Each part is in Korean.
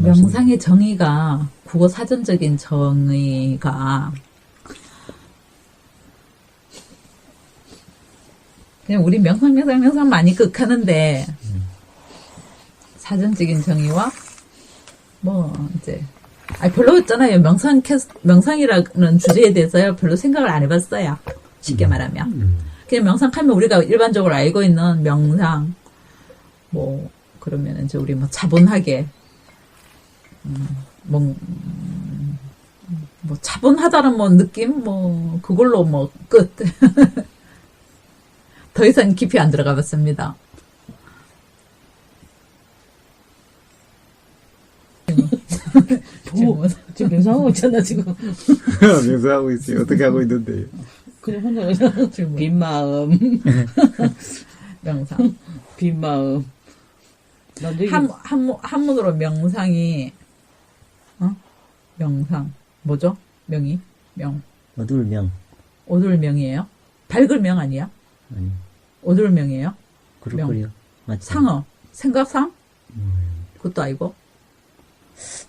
명상의 정의가, 국어 사전적인 정의가, 그냥 우리 명상 많이 극하는데, 사전적인 정의와, 이제, 별로 있잖아요. 명상이라는 주제에 대해서요, 별로 생각을 안 해봤어요. 쉽게 말하면. 그냥 명상하면 우리가 일반적으로 알고 있는 명상, 그러면 이제 우리 차분하게, 차분하다는 느낌? 그걸로 끝. 더 이상 깊이 안 들어가 봤습니다. 지금 명상하고 있잖아, 지금. 명상하고 있어요. 어떻게 하고 있는데? 그냥 혼자 지금 빈 마음. 명상. 빈 마음. 한문으로 명상이, 명상. 뭐죠? 명이? 어둘명. 오돌명이에요? 밝을 명 아니야? 아니. 오돌명이에요? 그럴걸요. 맞지? 상어. 생각상? 그것도 아니고?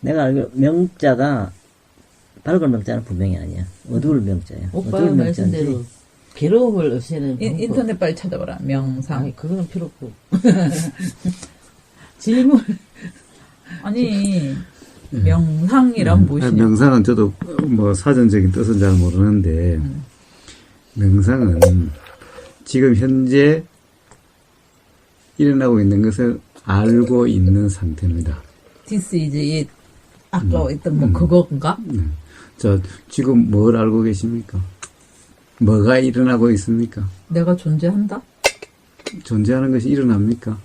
내가 알기로 명자가 밝을 명자는 분명히 아니야. 어두울 명자야. 오빠 어두울 말씀대로 괴로움을 없애는 방법. 인터넷 빨리 찾아봐라. 명상. 아니, 그거는 필요 없고. 질문. 아니, 명상이란 무엇이냐? 명상은 저도 사전적인 뜻은 잘 모르는데, 명상은 지금 현재 일어나고 있는 것을 알고 있는 상태입니다. This is it. 아까 했던 그건가? 지금 뭘 알고 계십니까? 뭐가 일어나고 있습니까? 내가 존재한다? 존재하는 것이 일어납니까?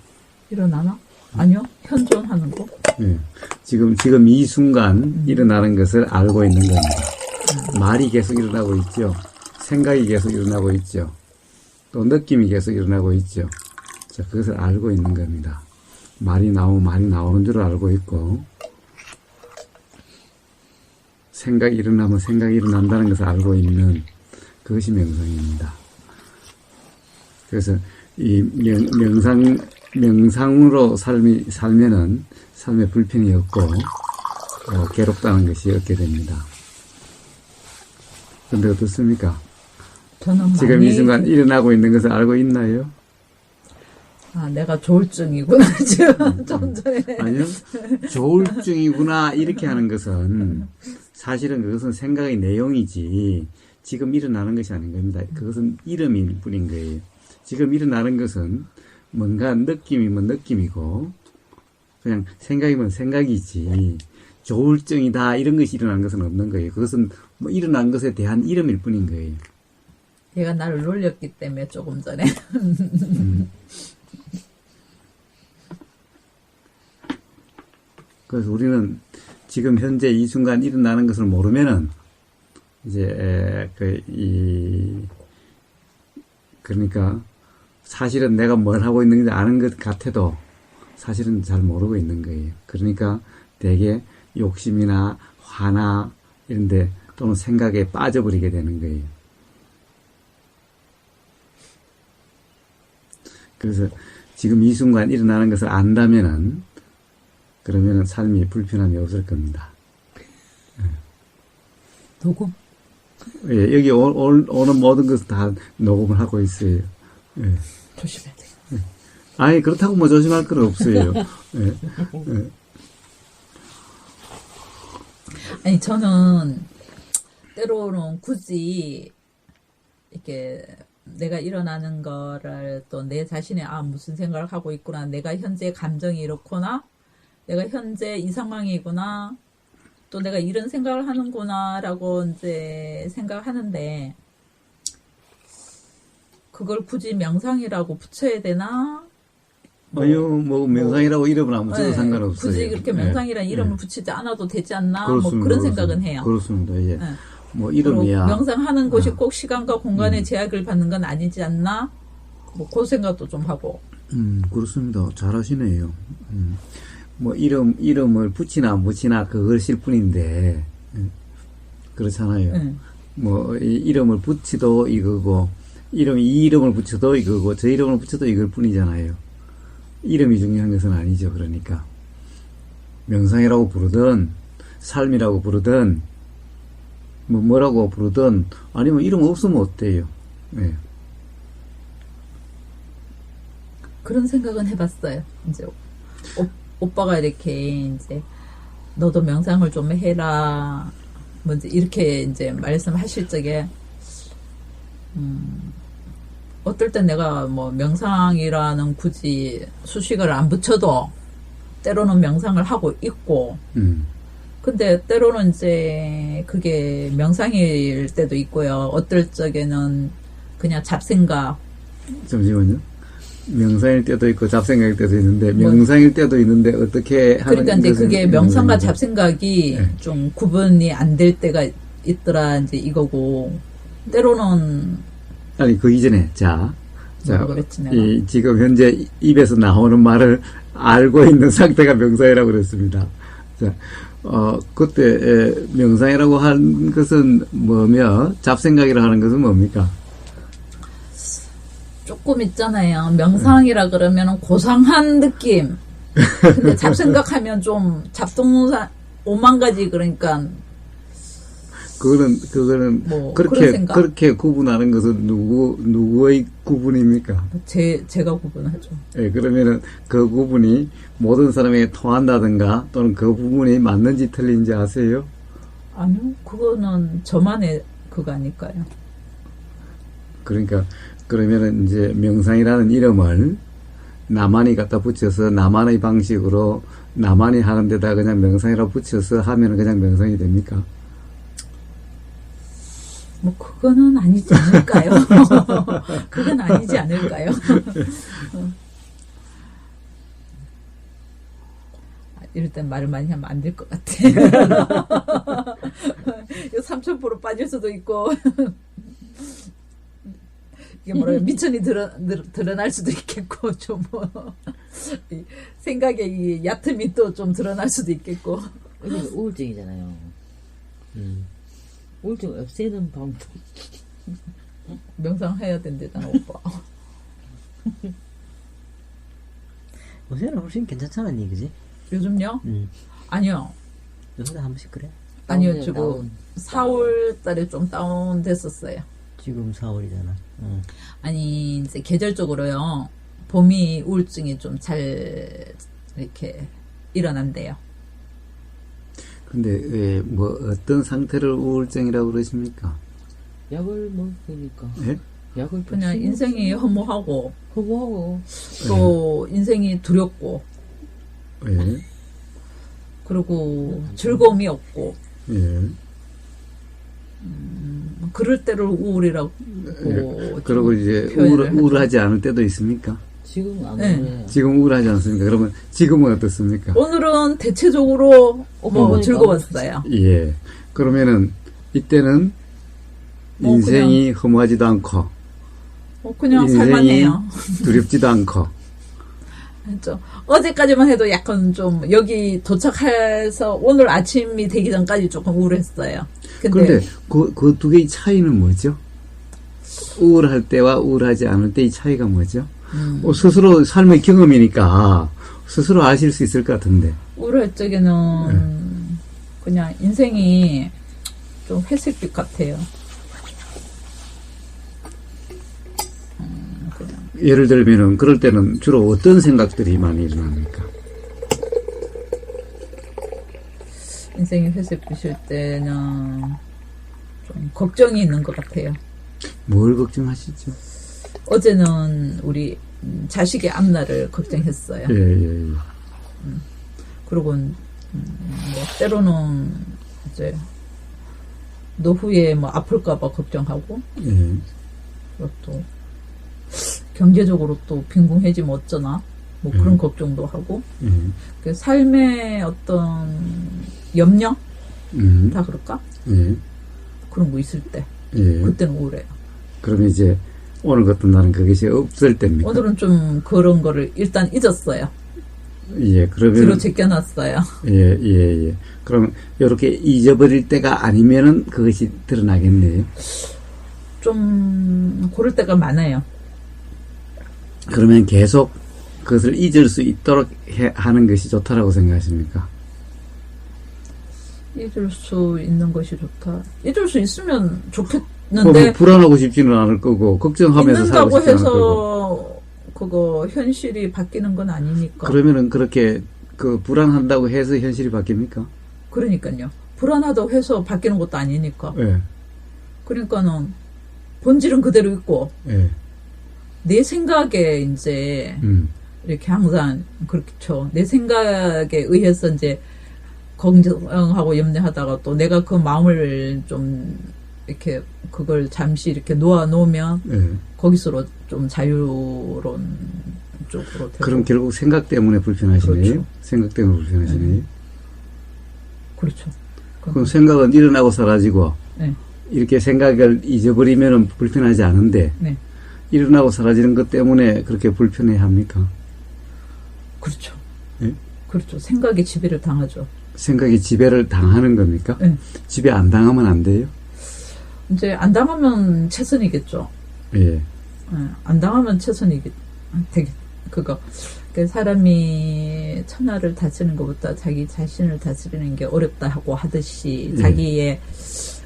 일어나나? 아니요. 현존하는 거? 네. 지금 이 순간 일어나는 것을 알고 있는 겁니다. 말이 계속 일어나고 있죠. 생각이 계속 일어나고 있죠. 또 느낌이 계속 일어나고 있죠. 자, 그것을 알고 있는 겁니다. 말이 나오는 줄 알고 있고, 생각이 일어나면 생각이 일어난다는 것을 알고 있는 그것이 명상입니다. 그래서 이 명상으로 살면은 삶에 불편이 없고, 괴롭다는 것이 없게 됩니다. 근데 어떻습니까? 저는 지금 이 순간 일어나고 있는 것을 알고 있나요? 내가 조울증이구나. 좀 전에. 아니요. 조울증이구나. 이렇게 하는 것은 사실은 그것은 생각의 내용이지 지금 일어나는 것이 아닌 겁니다. 그것은 이름일 뿐인 거예요. 지금 일어나는 것은 뭔가 느낌이면 느낌이고 그냥 생각이면 생각이지 조울증이다 이런 것이 일어나는 것은 없는 거예요. 그것은 일어난 것에 대한 이름일 뿐인 거예요. 얘가 나를 놀렸기 때문에 조금 전에. 그래서 우리는 지금 현재 이 순간 일어나는 것을 모르면은 이제 그러니까 사실은 내가 뭘 하고 있는지 아는 것 같아도 사실은 잘 모르고 있는 거예요. 그러니까 되게 욕심이나 화나 이런데 또는 생각에 빠져버리게 되는 거예요. 그래서 지금 이 순간 일어나는 것을 안다면은 그러면은 삶이 불편함이 없을 겁니다. 녹음? 예, 여기 오는 모든 것을 다 녹음을 하고 있어요. 예. 조심해야 돼. 아니, 그렇다고 조심할 건 없어요. 예. 예. 아니, 저는 때로는 굳이 이렇게 내가 일어나는 거를 또 내 자신이 무슨 생각을 하고 있구나. 내가 현재 감정이 이렇구나. 내가 현재 이 상황이구나. 또 내가 이런 생각을 하는구나. 라고 이제 생각하는데, 그걸 굳이 명상이라고 붙여야 되나? 명상이라고 이름은 아무 네, 상관없어요. 굳이 그렇게 명상이라는 이름을 붙이지 않아도 되지 않나? 그렇습니다, 그런 생각은 해요. 그렇습니다. 예. 네. 이름이야. 명상하는 곳이 꼭 시간과 공간의 제약을 받는 건 아니지 않나? 그 생각도 좀 하고. 그렇습니다. 잘하시네요. 이름을 붙이나 안 붙이나 그것일 뿐인데, 그렇잖아요. 이름을 붙여도 이거고, 이 이름을 붙여도 이거고, 저 이름을 붙여도 이걸 뿐이잖아요. 이름이 중요한 것은 아니죠, 그러니까. 명상이라고 부르든 삶이라고 부르든 뭐라고 부르든 아니면 이름 없으면 어때요? 예. 그런 생각은 해봤어요. 이제 오빠가 이렇게 이제 너도 명상을 좀 해라. 먼저 이렇게 이제 말씀하실 적에 어떨 땐 내가 뭐 명상이라는 굳이 수식을 안 붙여도 때로는 명상을 하고 있고 근데 때로는 이제 그게 명상일 때도 있고요. 어떨 적에는 그냥 잡생각. 잠시만요. 명상일 때도 있고 잡생각일 때도 있는데 명상일 때도 있는데 어떻게 하는 그러니까 이제 그게 명상과 명상인지. 잡생각이 네. 좀 구분이 안 될 때가 있더라 이제 이거고 때로는 아니 그 이전에 자 그랬지 내가. 지금 현재 입에서 나오는 말을 알고 있는 상태가 명상이라고 그랬습니다. 자, 그때 명상이라고 한 것은 뭐며 잡생각이라고 하는 것은 뭡니까? 조금 있잖아요. 명상이라 그러면 고상한 느낌. 근데 잡생각하면 좀 잡동사 5만 가지 그러니까 그거는 뭐 그런 생각. 그렇게 구분하는 것은 누구의 구분입니까? 제가 구분하죠. 예, 그러면은 그 구분이 모든 사람에게 통한다든가 또는 그 부분이 맞는지 틀린지 아세요? 아니요. 그거는 저만의 그거 아닐까요? 그러니까 그러면은 이제 명상이라는 이름을 나만이 갖다 붙여서 나만의 방식으로 나만이 하는 데다 그냥 명상이라고 붙여서 하면 그냥 명상이 됩니까? 뭐 그거는 아니지 않을까요? 그건 아니지 않을까요? 이럴 땐 말을 많이 하면 안 될 것 같아. 이거 3000% 빠질 수도 있고 이게 뭐라 미천이 드러날 수도 있겠고 좀 생각의 이 얕음이 또 좀 드러날 수도 있겠고. 이게 우울증이잖아요. 우울증 없애는 방법. 명상해야 된대잖아 오빠. 요새는 훨씬 괜찮잖니, 그지? 요즘요? 아니요. 요새는 한 번씩 그래. 아니요, 다운돼요, 지금 다운. 4월 달에 좀 다운됐었어요. 지금 4월이잖아. 아니, 이제 계절적으로요, 봄이 우울증이 좀 잘, 이렇게 일어난대요. 근데 왜 뭐 어떤 상태를 우울증이라고 그러십니까? 약을 먹으니까. 예? 약을 그냥 인생이 허무하고, 허무하고. 또 인생이 두렵고, 예. 그리고 즐거움이 없고, 예. 그럴 때를 우울이라고. 그리고 이제 표현을 하죠. 우울하지 않을 때도 있습니까? 지금 안 네. 그래. 지금 우울하지 않습니까? 그러면 지금은 어떻습니까? 오늘은 대체적으로 보니까 즐거웠어요. 예. 그러면은 이때는 인생이 허무하지도 않고 그냥 인생이 살만해요. 두렵지도 않고 그렇죠. 어제까지만 해도 약간 좀 여기 도착해서 오늘 아침이 되기 전까지 조금 우울했어요. 근데 그 두 개의 차이는 뭐죠? 우울할 때와 우울하지 않을 때의 차이가 뭐죠? 스스로 삶의 경험이니까 스스로 아실 수 있을 것 같은데. 우울할 적에는 그냥 인생이 좀 회색빛 같아요. 그냥. 예를 들면은 그럴 때는 주로 어떤 생각들이 많이 일어납니까? 인생이 회색빛일 때는 좀 걱정이 있는 것 같아요. 뭘 걱정하시죠? 어제는 우리 자식의 앞날을 걱정했어요. 예. 그리고 뭐 때로는 이제 노후에 뭐 아플까봐 걱정하고 예. 그리고 또 경제적으로 또 빈궁해지면 어쩌나 뭐 그런 걱정도 하고 예. 그 삶의 어떤 염려 다 그럴까 예. 그런 거 있을 때 예. 그때는 우울해요. 그러면 이제 오늘 같은 날은 그것이 없을 때입니까? 오늘은 좀 그런 거를 일단 잊었어요. 예, 그러면 뒤로 제껴놨어요. 예. 그러면 이렇게 잊어버릴 때가 아니면은 그것이 드러나겠네요. 좀 고를 때가 많아요. 그러면 계속 그것을 잊을 수 있도록 하는 것이 좋다라고 생각하십니까? 잊을 수 있는 것이 좋다. 잊을 수 있으면 그러면 좋겠는데 불안하고 싶지는 않을 거고 걱정하면서 살고 잊는다고 싶지 않을 거고. 해서 그거 현실이 바뀌는 건 아니니까. 그러면은 그렇게 그 불안한다고 해서 현실이 바뀝니까? 그러니까요. 불안하다고 해서 바뀌는 것도 아니니까. 예. 그러니까는 본질은 그대로 있고 예. 내 생각에 이제 이렇게 항상 그렇죠. 내 생각에 의해서 이제 걱정하고 염려하다가 또 내가 그 마음을 좀 이렇게 그걸 잠시 이렇게 놓아 놓으면 예. 거기서로 좀 자유로운 쪽으로 되고. 그럼 결국 생각 때문에 불편하시네요. 그렇죠. 생각 때문에 불편하시네요. 그렇죠. 그럼 생각은 일어나고 사라지고 네. 이렇게 생각을 잊어버리면 불편하지 않은데 네. 일어나고 사라지는 것 때문에 그렇게 불편해 합니까? 그렇죠. 예? 그렇죠. 생각에 지배를 당하죠. 생각이 지배를 당하는 겁니까? 네. 지배 안 당하면 안 돼요? 이제 안 당하면 최선이겠죠. 예. 안 당하면 최선이겠. 되게 그거. 그 사람이 천하를 다스리는 것보다 자기 자신을 다스리는 게 어렵다고 하듯이 예. 자기의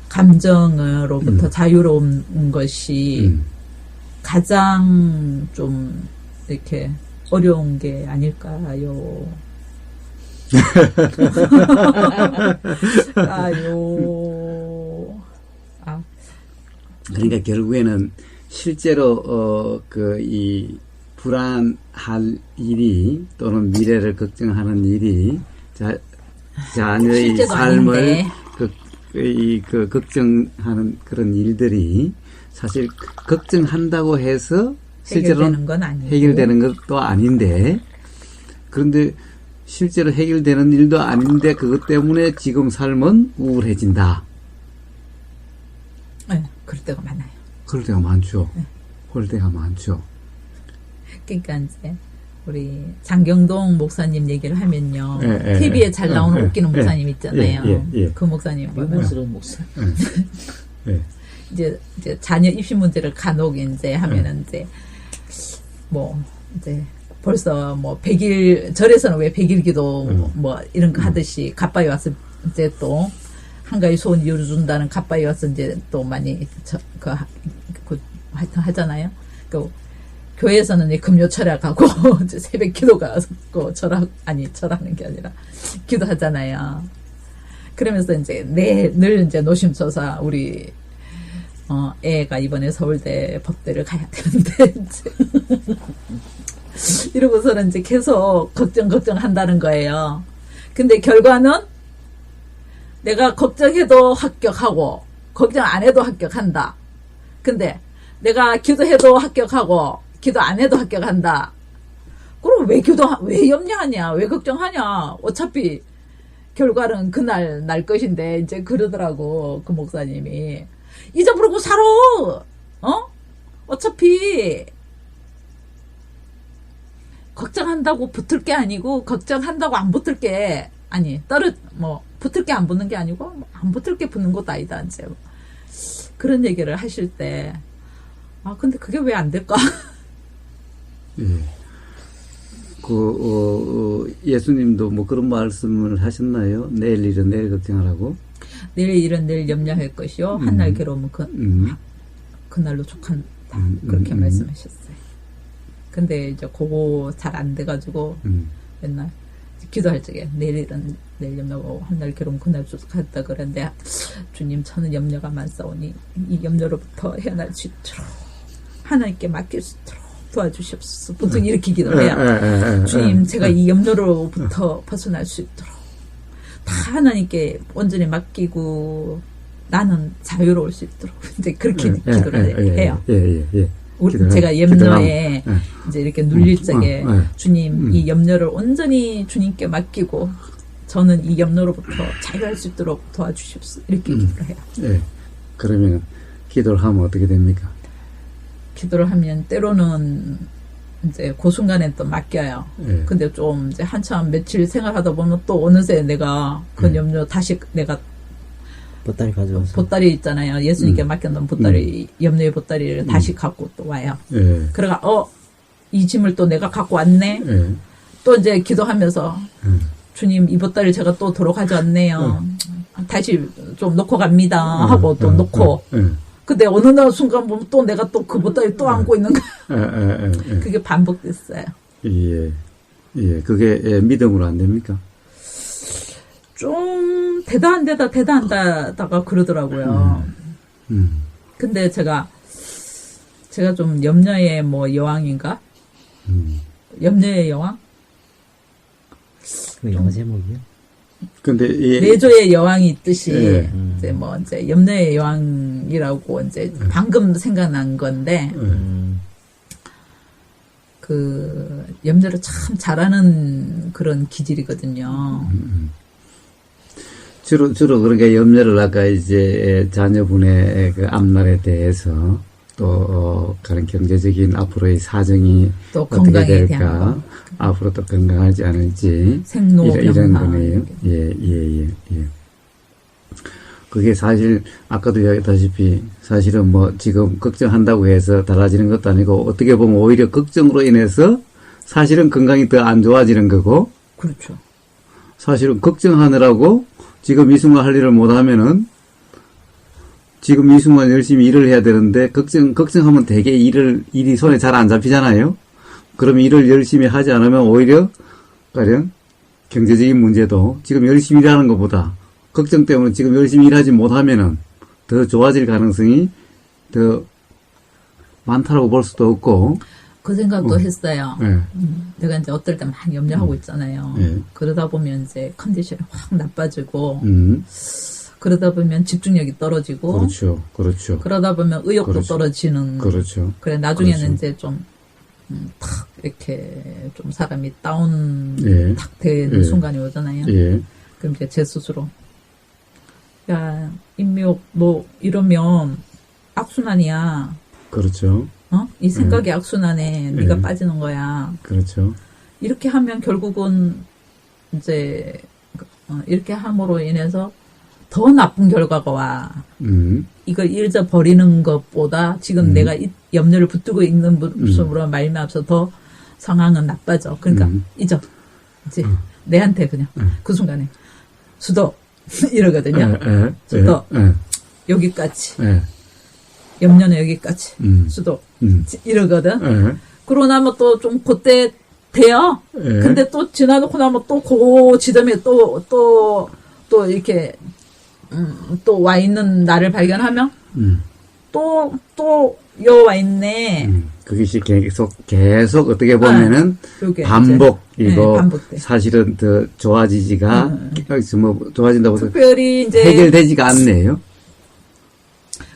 감정으로부터 자유로운 것이 가장 좀 이렇게 어려운 게 아닐까요? 그러니까 결국에는 실제로 그 이 불안할 일이 또는 미래를 걱정하는 일이 자녀의 실제도 삶을 아닌데. 그 걱정하는 그런 일들이 사실 걱정한다고 해서 실제로는 해결되는 건 아니고. 해결되는 것도 아닌데 그런데 실제로 해결되는 일도 아닌데 그것 때문에 지금 삶은 우울해진다. 네, 그럴 때가 많아요. 그럴 때가 많죠. 네. 그럴 때가 많죠. 그러니까 이제 우리 장경동 목사님 얘기를 하면요. 예, 예, TV에 잘 나오는 예, 웃기는 예, 목사님 있잖아요. 예. 그 목사님 보면 유머스러운 목사. 예. 이제 자녀 입시 문제를 간혹 이제 하면은 이제 뭐 이제 벌써 뭐 100일 절에서는 왜 100일 기도 뭐 이런 거 하듯이 가빠이 와서 이제 또 한가위 소원 이루어준다는 가빠이 와서 이제 또 많이 하여튼 하잖아요. 그 교회에서는 이 금요 철학하고 이제 새벽 기도 가고 절하는 게 아니라 기도하잖아요. 그러면서 이제 늘 이제 노심초사 우리 애가 이번에 서울대 법대를 가야 되는데 이제 이러고서는 이제 계속 걱정한다는 거예요. 근데 결과는 내가 걱정해도 합격하고 걱정 안 해도 합격한다. 근데 내가 기도해도 합격하고 기도 안 해도 합격한다. 그럼 왜 염려하냐? 왜 걱정하냐? 어차피 결과는 그날 날 것인데 이제 그러더라고 그 목사님이. 잊어버리고 살아. 어차피 걱정한다고 붙을 게 아니고 걱정한다고 안 붙을 게 아니 붙을 게 안 붙는 게 아니고 안 붙을 게 붙는 것도 아니다 이제 그런 얘기를 하실 때 근데 그게 왜 안 될까? 예. 예수님도 뭐 그런 말씀을 하셨나요? 내일 일은 내일 걱정하라고? 내일 일은 내일 염려할 것이요. 한날 괴로우면 그날로 족한다. 그렇게 말씀하셨어요. 근데 이제 그거 잘 안 돼가지고 맨날 기도할 적에 내일 일은 내일 염려하고 한날 괴로우면 그날 족한다 그랬는데 주님 저는 염려가 많사오니 이 염려로부터 헤어날 수 있도록 하나님께 맡길 수 있도록 도와주시옵소서. 보통 이렇게 기도해요. 주님 제가 이 염려로부터 벗어날 수 있도록 다 하나님께 온전히 맡기고 나는 자유로울 수 있도록 이제 그렇게 기도를 해요. 제가 염려에 이제 이렇게 눌릴 적에 주님 이 염려를 온전히 주님께 맡기고 저는 이 염려로부터 자유할 수 있도록 도와주시옵소서. 이렇게 기도를 해요. 예. 그러면 기도를 하면 어떻게 됩니까? 기도를 하면 때로는 이제 그 순간에 또 맡겨요. 예. 근데 좀 이제 한참 며칠 생활하다 보면 또 어느새 내가 그 염려 다시 내가 보따리 가져와서 보따리 있잖아요. 예수님께 맡겨놓은 보따리 염려의 보따리를 다시 갖고 또 와요. 예. 그래가 이 짐을 또 내가 갖고 왔네. 예. 또 이제 기도하면서 주님 이 보따리를 제가 또 도로 가져왔네요. 다시 좀 놓고 갑니다 하고 또 놓고 근데 어느 날 순간 보면 또 내가 또 그보다 또 안고 있는 거야. 그게 반복됐어요. 예. 예. 그게 예, 믿음으로 안 됩니까? 좀 대단하다가 그러더라고요. 근데 제가 좀 염려의 뭐 여왕인가? 염려의 여왕? 그 영어 제목이요? 근데 예, 내조의 여왕이 있듯이 예. 이제 염려의 여왕이라고 이제 방금 생각난 건데 그 염려를 참 잘하는 그런 기질이거든요. 주로 그러니까 염려를 아까 이제 자녀분의 그 앞날에 대해서 또 그런 경제적인 앞으로의 사정이 또 어떻게 건강에 대한 될까, 거. 앞으로 또 건강하지 않을지 이런 생로병사 거네요. 예. 그게 사실 아까도 이야기했다시피 사실은 뭐 지금 걱정한다고 해서 달라지는 것도 아니고 어떻게 보면 오히려 걱정으로 인해서 사실은 건강이 더 안 좋아지는 거고 그렇죠. 사실은 걱정하느라고 지금 이 순간 할 일을 못하면은 지금 이 순간 열심히 일을 해야 되는데 걱정하면 되게 일이 손에 잘 안 잡히잖아요. 그러면 일을 열심히 하지 않으면 오히려 가령 경제적인 문제도 지금 열심히 일하는 것보다 걱정 때문에 지금 열심히 일하지 못하면은 더 좋아질 가능성이 더 많다라고 볼 수도 없고. 그 생각도 했어요. 예. 내가 이제 어떨 때 많이 염려하고 있잖아요. 예. 그러다 보면 이제 컨디션이 확 나빠지고 그러다 보면 집중력이 떨어지고 그렇죠. 그러다 보면 의욕도 그렇죠. 떨어지는 그렇죠. 그래 나중에는 그렇죠. 이제 좀 탁 이렇게 좀 사람이 다운 예. 탁 되는 예. 순간이 오잖아요. 예. 그럼 이제 제 스스로 야 인미옥 너 이러면 악순환이야. 그렇죠. 이 생각이 악순환에 네가 예. 빠지는 거야. 그렇죠. 이렇게 하면 결국은 이제 이렇게 함으로 인해서 더 나쁜 결과가 와. 이걸 잊어버리는 것보다 지금 내가 염려를 붙들고 있는 모습으로 말미암아서 더 상황은 나빠져. 그러니까 이제 내한테 그냥 그 순간에 수도 이러거든요. 수도 여기까지. 염려는 여기까지. 수도 이러거든. 그러고 나면 또 좀 그때 돼요. 근데 또 지나놓고 나면 또 그 지점에 또 이렇게 또 와 있는 나를 발견하면 또 여 와 있네. 그것이 계속 어떻게 보면은 요게 반복이고 이제, 네, 반복돼. 사실은 더 좋아지지가 뭐 좋아진다고 해서 특별히 이제 해결되지가 않네요.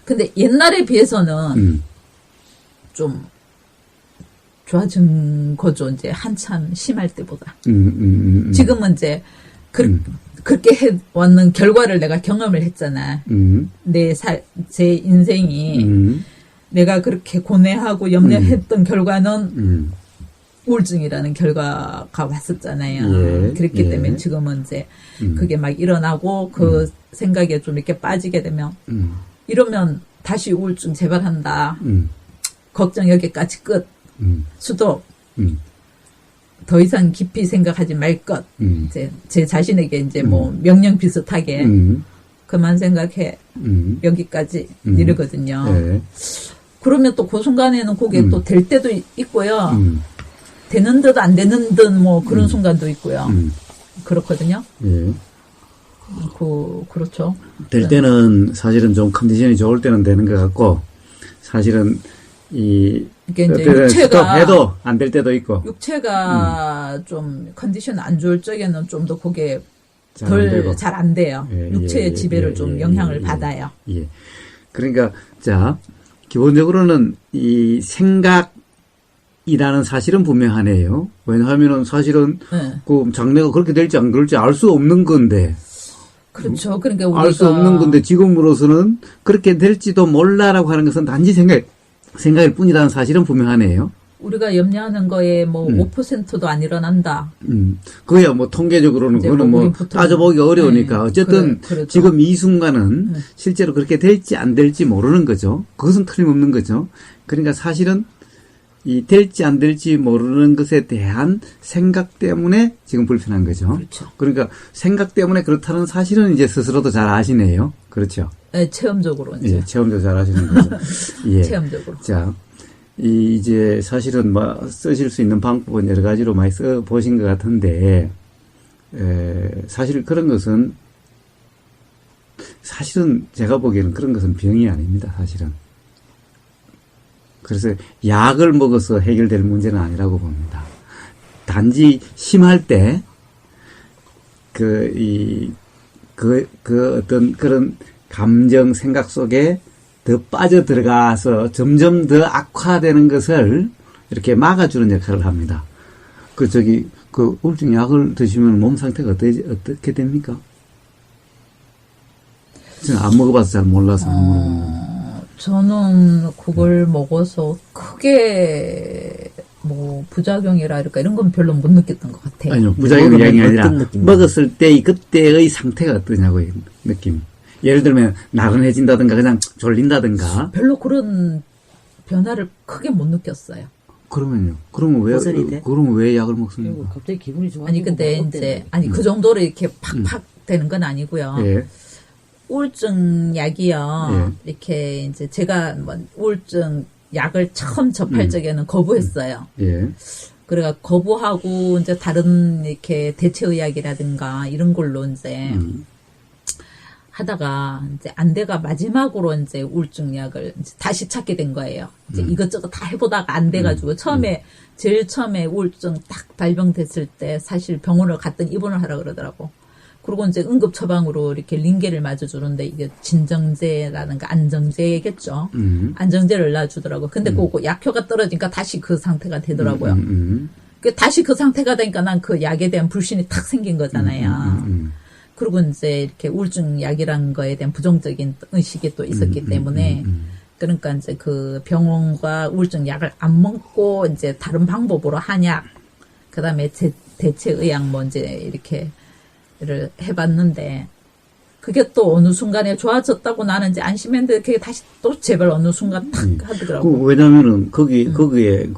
근데 옛날에 비해서는 좀 좋아진 거죠. 이제 한참 심할 때보다. 지금은 이제 그렇게 해왔는 결과를 내가 경험을 했잖아. 제 인생이 내가 그렇게 고뇌하고 염려했던 결과는 우울증이라는 결과가 왔었잖아요. 예, 그렇기 예. 때문에 지금은 이제 그게 막 일어나고 그 생각에 좀 이렇게 빠지게 되면 이러면 다시 우울증 재발한다. 걱정 여기까지 끝. 수도 더 이상 깊이 생각하지 말 것. 이제 제 자신에게 이제 뭐 명령 비슷하게 그만 생각해. 여기까지 이러거든요. 예. 그러면 또 그 순간에는 그게 또 될 때도 있고요. 되는 듯 안 되는 듯 뭐 그런 순간도 있고요. 그렇거든요. 예. 그렇죠. 될 때는 사실은 좀 컨디션이 좋을 때는 되는 것 같고 사실은 이게 이제 때는 육체가 해도 안 될 때도 있고 좀 컨디션 안 좋을 적에는 좀 더 그게 잘안 되고. 덜 잘 안 돼요. 예, 육체의 예, 지배를 예, 좀 예, 영향을 예, 받아요. 예. 그러니까 자 기본적으로는 이 생각이라는 사실은 분명하네요. 왜냐하면은 사실은 네. 그 장래가 그렇게 될지 안 그럴지 알 수 없는 건데 그렇죠. 그러니까 우리가 알 수 없는 건데 지금으로서는 그렇게 될지도 몰라라고 하는 것은 단지 생각일 뿐이라는 사실은 분명하네요. 우리가 염려하는 거에 뭐 5%도 안 일어난다. 그거야 뭐 통계적으로는 이제 그거는 뭐 뭐 우리 보통- 따져보기 어려우니까 네, 어쨌든 그렇죠. 지금 이 순간은 실제로 그렇게 될지 안 될지 모르는 거죠. 그것은 틀림없는 거죠. 그러니까 사실은 이 될지 안 될지 모르는 것에 대한 생각 때문에 지금 불편한 거죠. 그렇죠. 그러니까 생각 때문에 그렇다는 사실은 이제 스스로도 잘 아시네요. 그렇죠. 네, 체험적으로 이제 예, 체험도 잘 하시는 거죠. 예. 체험적으로. 자, 이제 사실은 뭐 쓰실 수 있는 방법은 여러 가지로 많이 써 보신 것 같은데, 사실 그런 것은 사실은 제가 보기에는 그런 것은 병이 아닙니다. 사실은. 그래서 약을 먹어서 해결될 문제는 아니라고 봅니다. 단지 심할 때, 어떤 그런 감정, 생각 속에 더 빠져 들어가서 점점 더 악화되는 것을 이렇게 막아주는 역할을 합니다. 우울증 약을 드시면 몸 상태가 어떻게 됩니까? 저는 안 먹어봐서 잘 몰라서. 저는 그걸 먹어서 크게 뭐 부작용이랄까 이런 건 별로 못 느꼈던 것 같아요. 아니요, 부작용 이야기가 아니라 어떤 느낌? 먹었을 때 그때의 상태가 어떠냐고요, 느낌. 예를 들면 나른해진다든가 그냥 졸린다든가. 별로 그런 변화를 크게 못 느꼈어요. 그러면 왜 약을 그리고 먹습니까? 갑자기 기분이 좋아지고 아니 근데 막 이제 어때요? 그 정도로 이렇게 팍팍 되는 건 아니고요. 예. 우울증 약이요. 이렇게 이제 제가 뭐 우울증 약을 처음 접할 적에는 거부했어요. 예. 그래가 거부하고 이제 다른 이렇게 대체의학이라든가 이런 걸로 이제 하다가 이제 안돼가 마지막으로 이제 우울증 약을 이제 다시 찾게 된 거예요. 이제 이것저것 다 해보다가 안 돼가지고 제일 처음에 우울증 딱 발병됐을 때 사실 병원을 갔더니 입원을 하라 그러더라고. 그리고 이제 응급 처방으로 이렇게 링겔을 맞아주는데 이게 진정제라든가 안정제겠죠. 안정제를 놔주더라고. 근데 그거 약효가 떨어지니까 다시 그 상태가 되더라고요. 다시 그 상태가 되니까 난 그 약에 대한 불신이 탁 생긴 거잖아요. 그리고 이제 이렇게 우울증 약이라는 거에 대한 부정적인 의식이 또 있었기 때문에 그러니까 이제 그 병원과 우울증 약을 안 먹고 이제 다른 방법으로 한약, 그 다음에 대체의학 뭐 이제 이렇게 를 해봤는데 그게 또 어느 순간에 좋아졌다고 나는 이제 안심했는데 그게 다시 또 제발 어느 순간 탁 하더라고. 왜냐면은 거기에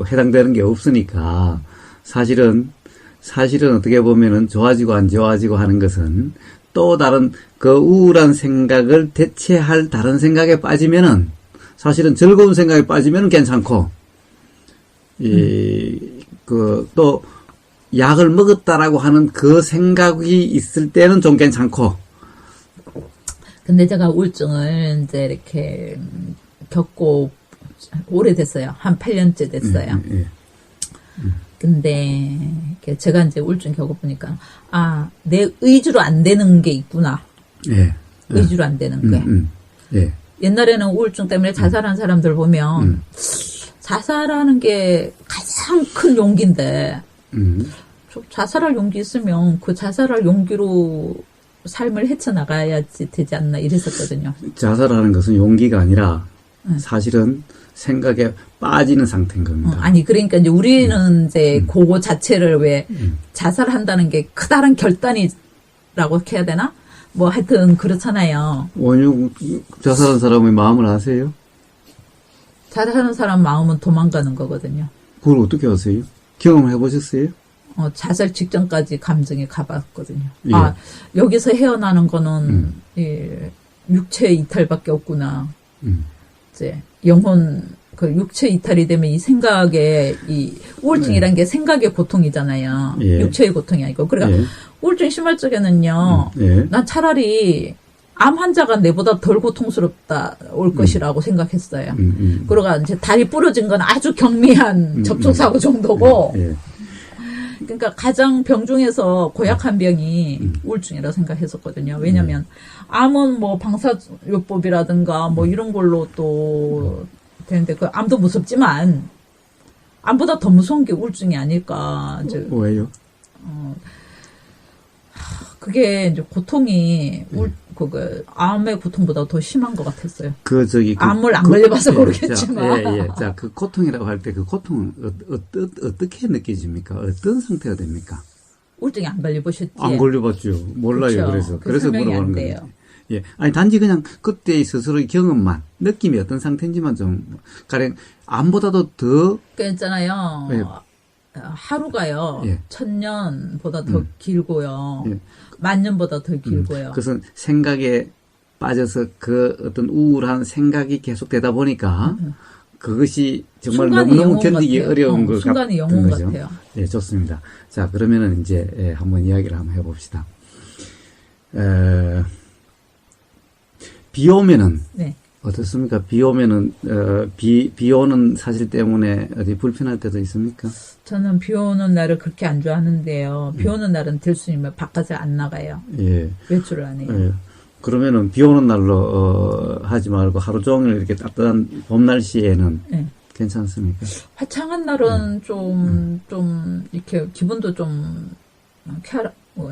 해당되는 게 없으니까 사실은 어떻게 보면은 좋아지고 안 좋아지고 하는 것은 또 다른 그 우울한 생각을 대체할 다른 생각에 빠지면은 사실은 즐거운 생각에 빠지면은 괜찮고 또 약을 먹었다라고 하는 그 생각이 있을 때는 좀 괜찮고. 근데 제가 우울증을 이제 이렇게 겪고 오래됐어요. 한 8년째 됐어요. 근데 제가 이제 우울증 겪어보니까 내 의지로 안 되는 게 있구나. 예. 의지로 안 되는 게. 예. 옛날에는 우울증 때문에 자살한 사람들 보면 자살하는 게 가장 큰 용기인데 자살할 용기 있으면 그 자살할 용기로 삶을 헤쳐나가야지 되지 않나 이랬었거든요. 자살하는 것은 용기가 아니라 사실은 생각에 빠지는 상태인 겁니다. 아니 그러니까 이제 우리는 이제 그거 자체를 왜 자살한다는 게 크다란 결단이라고 해야 되나? 뭐 하여튼 그렇잖아요. 원유 자살한 사람의 마음을 아세요? 자살하는 사람 마음은 도망가는 거거든요. 그걸 어떻게 아세요? 경험해 보셨어요? 자살 직전까지 감정에 가봤거든요. 예. 여기서 헤어나는 거는 육체 이탈밖에 없구나. 이제 영혼 그 육체 이탈이 되면 이 생각에 이 우울증이란 게 생각의 고통이잖아요. 예. 육체의 고통이 아니고. 그러니까 예. 우울증 심할 적에는요. 예. 난 차라리 암 환자가 내보다 덜 고통스럽다 올 것이라고 생각했어요. 그러가 이제 다리 부러진 건 아주 경미한 접촉사고 정도고. 예. 그러니까 가장 병 중에서 고약한 병이 우울증이라고 생각했었거든요. 왜냐면 암은 뭐 방사요법이라든가 뭐 이런 걸로 또 되는데 그 암도 무섭지만 암보다 더 무서운 게 우울증이 아닐까. 이제 왜요? 그게 이제 고통이 암의 고통보다 더 심한 것 같았어요. 암을 안 걸려봐서 모르겠지만. 자, 그 고통이라고 할 때 그 고통은 어떻게 느껴집니까? 어떤 상태가 됩니까? 우울증이 안 걸려보셨지? 안 걸려봤죠. 몰라요. 그렇죠. 그래서 물어보는 돼요. 거예요. 예. 아니, 단지 그냥 그때의 스스로의 경험만, 느낌이 어떤 상태인지만 좀, 가령, 암보다도 더, 그 있잖아요. 예. 하루가요. 예. 1000년보다 더 길고요. 예. 10,000년보다 더 길고요. 그것은 생각에 빠져서 그 어떤 우울한 생각이 계속되다 보니까, 그것이 정말 순간이 너무너무 영혼 견디기 같아요. 어려운 것 순간이 같은 영혼 거죠. 같아요. 예, 좋습니다. 자, 그러면은 이제, 한번 이야기를 한번 해봅시다. 비 오면은, 네. 어떻습니까? 비 오면은, 비 오는 사실 때문에 어디 불편할 때도 있습니까? 저는 비 오는 날을 그렇게 안 좋아하는데요. 비 오는 날은 될 수 있으면 바깥에 안 나가요. 예. 외출을 안 해요. 예. 그러면은 비 오는 날로, 하지 말고 하루 종일 이렇게 따뜻한 봄 날씨에는 네. 괜찮습니까? 화창한 날은 좀, 이렇게 기분도 좀,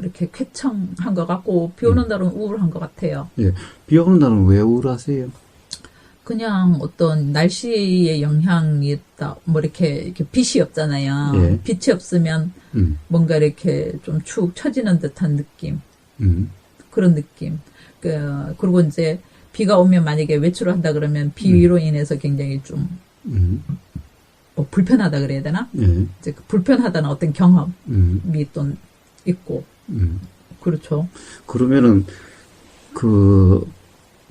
이렇게 쾌청한 것 같고, 비 오는 날은 우울한 것 같아요. 예. 비 오는 날은 왜 우울하세요? 그냥 어떤 날씨의 영향이 있다. 뭐 이렇게 빛이 없잖아요. 예. 빛이 없으면 뭔가 이렇게 좀 축 처지는 듯한 느낌. 그런 느낌. 그리고 이제 비가 오면 만약에 외출을 한다 그러면 비로 인해서 굉장히 좀 뭐 불편하다 그래야 되나? 예. 이제 그 불편하다는 어떤 경험이 또 있고. 그렇죠. 그러면은,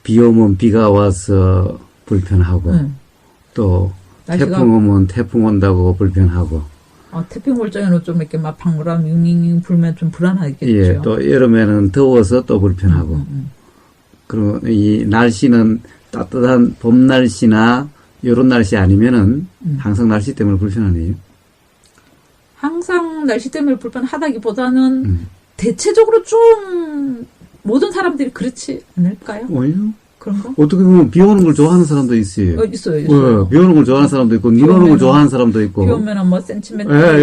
비 오면 비가 와서 불편하고, 또, 날씨가- 태풍 오면 태풍 온다고 불편하고, 태풍 올 적에는 좀 이렇게 막 방울함 윙윙 불면 좀 불안하겠죠. 예, 또 여름에는 더워서 또 불편하고, 그리고 이 날씨는 따뜻한 봄 날씨나 요런 날씨 아니면은 항상 날씨 때문에 불편하네요. 항상 날씨 때문에 불편하다기보다는 대체적으로 좀 모든 사람들이 그렇지 않을까요? 왜요? 그런가? 어떻게 보면 비 오는 걸 좋아하는 사람도 있어요. 있어요. 비 오는 걸 좋아하는 사람도 있고, 눈 오는 걸 좋아하는 사람도 있고. 비 오면은 뭐 센티멘탈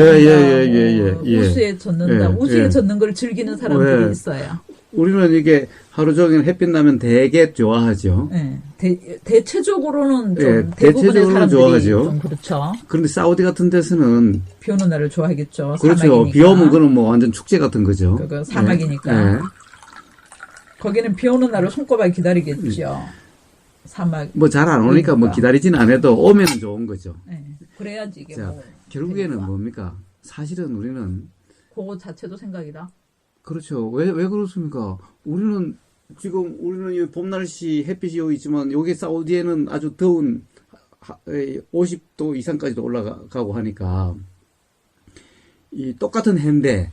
예. 우수에 젖는다. 예, 우수에 예. 젖는 걸 즐기는 사람들이 예. 있어요. 우리는 이게 하루 종일 햇빛 나면 되게 좋아하죠. 예. 대체적으로는 좀 예, 대부분의 대체적으로는 사람들이 좋아하죠. 좀 그렇죠. 그런데 사우디 같은 데서는 비 오는 날을 좋아하겠죠. 그렇죠. 사막이니까. 비 오면 그는 뭐 완전 축제 같은 거죠. 그거 사막이니까. 예. 거기는 비 오는 날을 손꼽아 기다리겠죠. 사막. 뭐 잘 안 오니까 뭐 그러니까. 기다리진 않아도 오면 좋은 거죠. 예. 그래야지 이게 자, 뭐. 결국에는 되니까. 뭡니까? 사실은 우리는 그거 자체도 생각이다. 그렇죠. 왜 그렇습니까? 우리는 이 봄 날씨 햇빛이 여기 있지만 여기 사우디에는 아주 더운 50도 이상까지도 올라가고 하니까 이 똑같은 해인데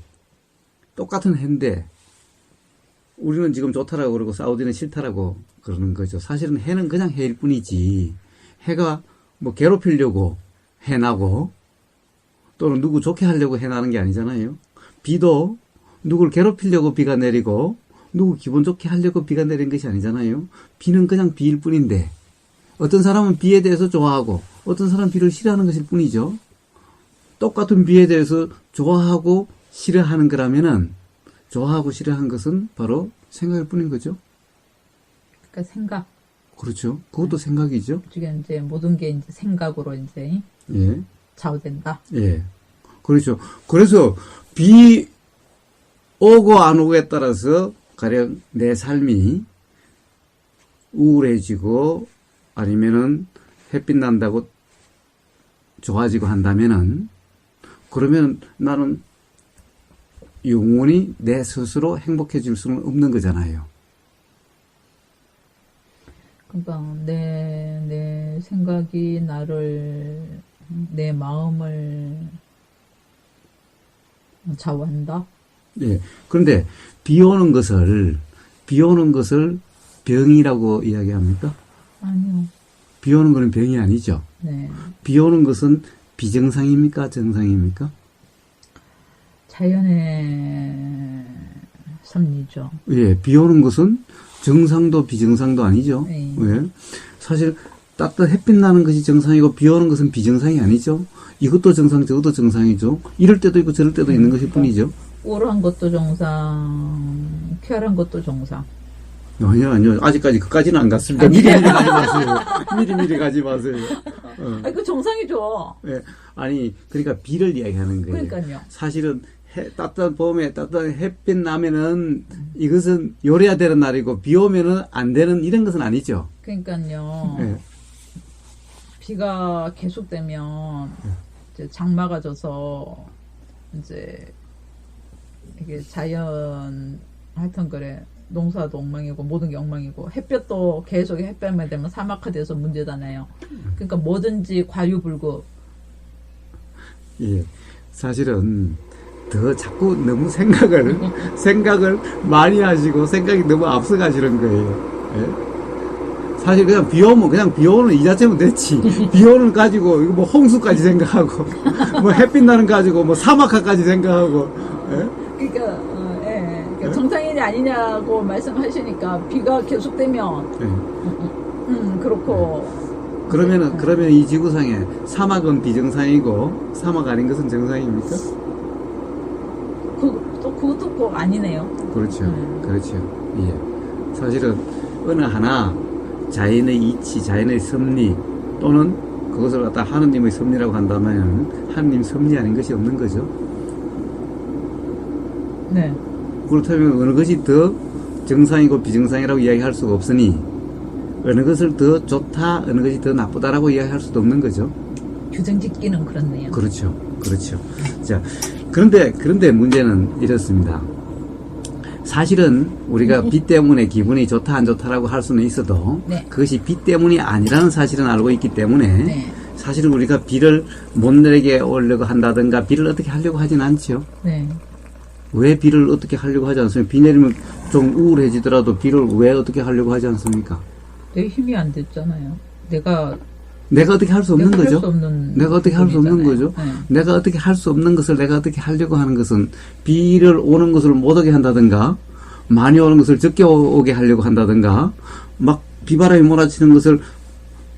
우리는 지금 좋다라고 그러고 사우디는 싫다라고 그러는 거죠. 사실은 해는 그냥 해일 뿐이지 해가 뭐 괴롭히려고 해나고 또는 누구 좋게 하려고 해나는 게 아니잖아요. 비도 누굴 괴롭히려고 비가 내리고 누구 기분 좋게 하려고 비가 내린 것이 아니잖아요. 비는 그냥 비일 뿐인데 어떤 사람은 비에 대해서 좋아하고 어떤 사람은 비를 싫어하는 것일 뿐이죠. 똑같은 비에 대해서 좋아하고 싫어하는 거라면은 좋아하고 싫어하는 것은 바로 생각일 뿐인 거죠. 그러니까 생각. 그렇죠. 그것도 생각이죠. 지금 이제 모든 게 이제 생각으로 이제 예. 좌우된다. 예. 그렇죠. 그래서 비 오고 안 오고에 따라서 가령 내 삶이 우울해지고 아니면은 햇빛 난다고 좋아지고 한다면은 그러면 나는 영원히 내 스스로 행복해질 수는 없는 거잖아요. 그러니까 내 생각이 내 마음을 좌우한다. 예. 그런데 비 오는 것을 병이라고 이야기합니까? 아니요. 비 오는 것은 병이 아니죠. 네. 비 오는 것은 비정상입니까? 정상입니까? 자연의 섭리죠. 예, 비 오는 것은 정상도 비정상도 아니죠. 네. 예. 사실 따뜻한 햇빛 나는 것이 정상이고 비 오는 것은 비정상이 아니죠. 이것도 정상, 저것도 정상이죠. 이럴 때도 있고 저럴 때도 있는 것일 뿐이죠. 우울한 것도 정상, 쾌활한 것도 정상. 아니요. 아직까지 그까지는 안 갔습니다. 미리 가지 마세요. 미리 가지 마세요. 그 정상이죠. 예. 아니, 그러니까 비를 이야기하는 거예요. 그러니까요. 사실은 따뜻한 봄에 따뜻한 햇빛 나면은 이것은 요래야 되는 날이고 비 오면은 안 되는 이런 것은 아니죠. 그러니까요. 예. 비가 계속되면 이제 장마가 져서 이제 이게 자연 하여튼 그래 농사도 엉망이고 모든 게 엉망이고 햇볕도 계속 햇볕만 되면 사막화돼서 문제잖아요. 그러니까 뭐든지 과유불급. 예. 사실은 더 자꾸 너무 생각을 많이 하시고 생각이 너무 앞서가시는 거예요. 예? 사실 그냥 비 오면 그냥 비 오는 이 자체면 됐지. 비 오는 가지고 이거 뭐 홍수까지 생각하고 뭐 햇빛 나는 가지고 뭐 사막화까지 생각하고. 예? 그러니까, 그러니까 정상인이 아니냐고 말씀하시니까 비가 계속되면 예. 그렇고 그러면 이 지구상에 사막은 비정상이고 사막 아닌 것은 정상입니까? 또 그것도 꼭 아니네요. 그렇죠. 그렇죠. 예. 사실은 어느 하나 자연의 이치, 자연의 섭리 또는 그것을 갖다 하느님의 섭리라고 한다면 하느님 섭리 아닌 것이 없는 거죠. 네. 그렇다면 어느 것이 더 정상이고 비정상이라고 이야기할 수가 없으니 어느 것을 더 좋다, 어느 것이 더 나쁘다라고 이야기할 수도 없는 거죠. 규정짓기는 그렇네요. 그렇죠. 그렇죠. 자, 그런데 문제는 이렇습니다. 사실은 우리가 비 때문에 기분이 좋다 안 좋다라고 할 수는 있어도 네. 그것이 비 때문이 아니라는 사실은 알고 있기 때문에 네. 사실은 우리가 비를 못 내리게 오려고 한다든가 비를 어떻게 하려고 하진 않죠. 네. 왜 비를 어떻게 하려고 하지 않습니까? 비 내리면 좀 우울해지더라도 비를 왜 어떻게 하려고 하지 않습니까? 내 힘이 안 됐잖아요. 내가 어떻게 할 수 없는 내가 거죠? 할 수 없는 내가 어떻게 할 수 없는 부분이잖아요. 거죠? 네. 내가 어떻게 할 수 없는 것을 내가 어떻게 하려고 하는 것은 비를 오는 것을 못 오게 한다든가 많이 오는 것을 적게 오게 하려고 한다든가 막 비바람이 몰아치는 것을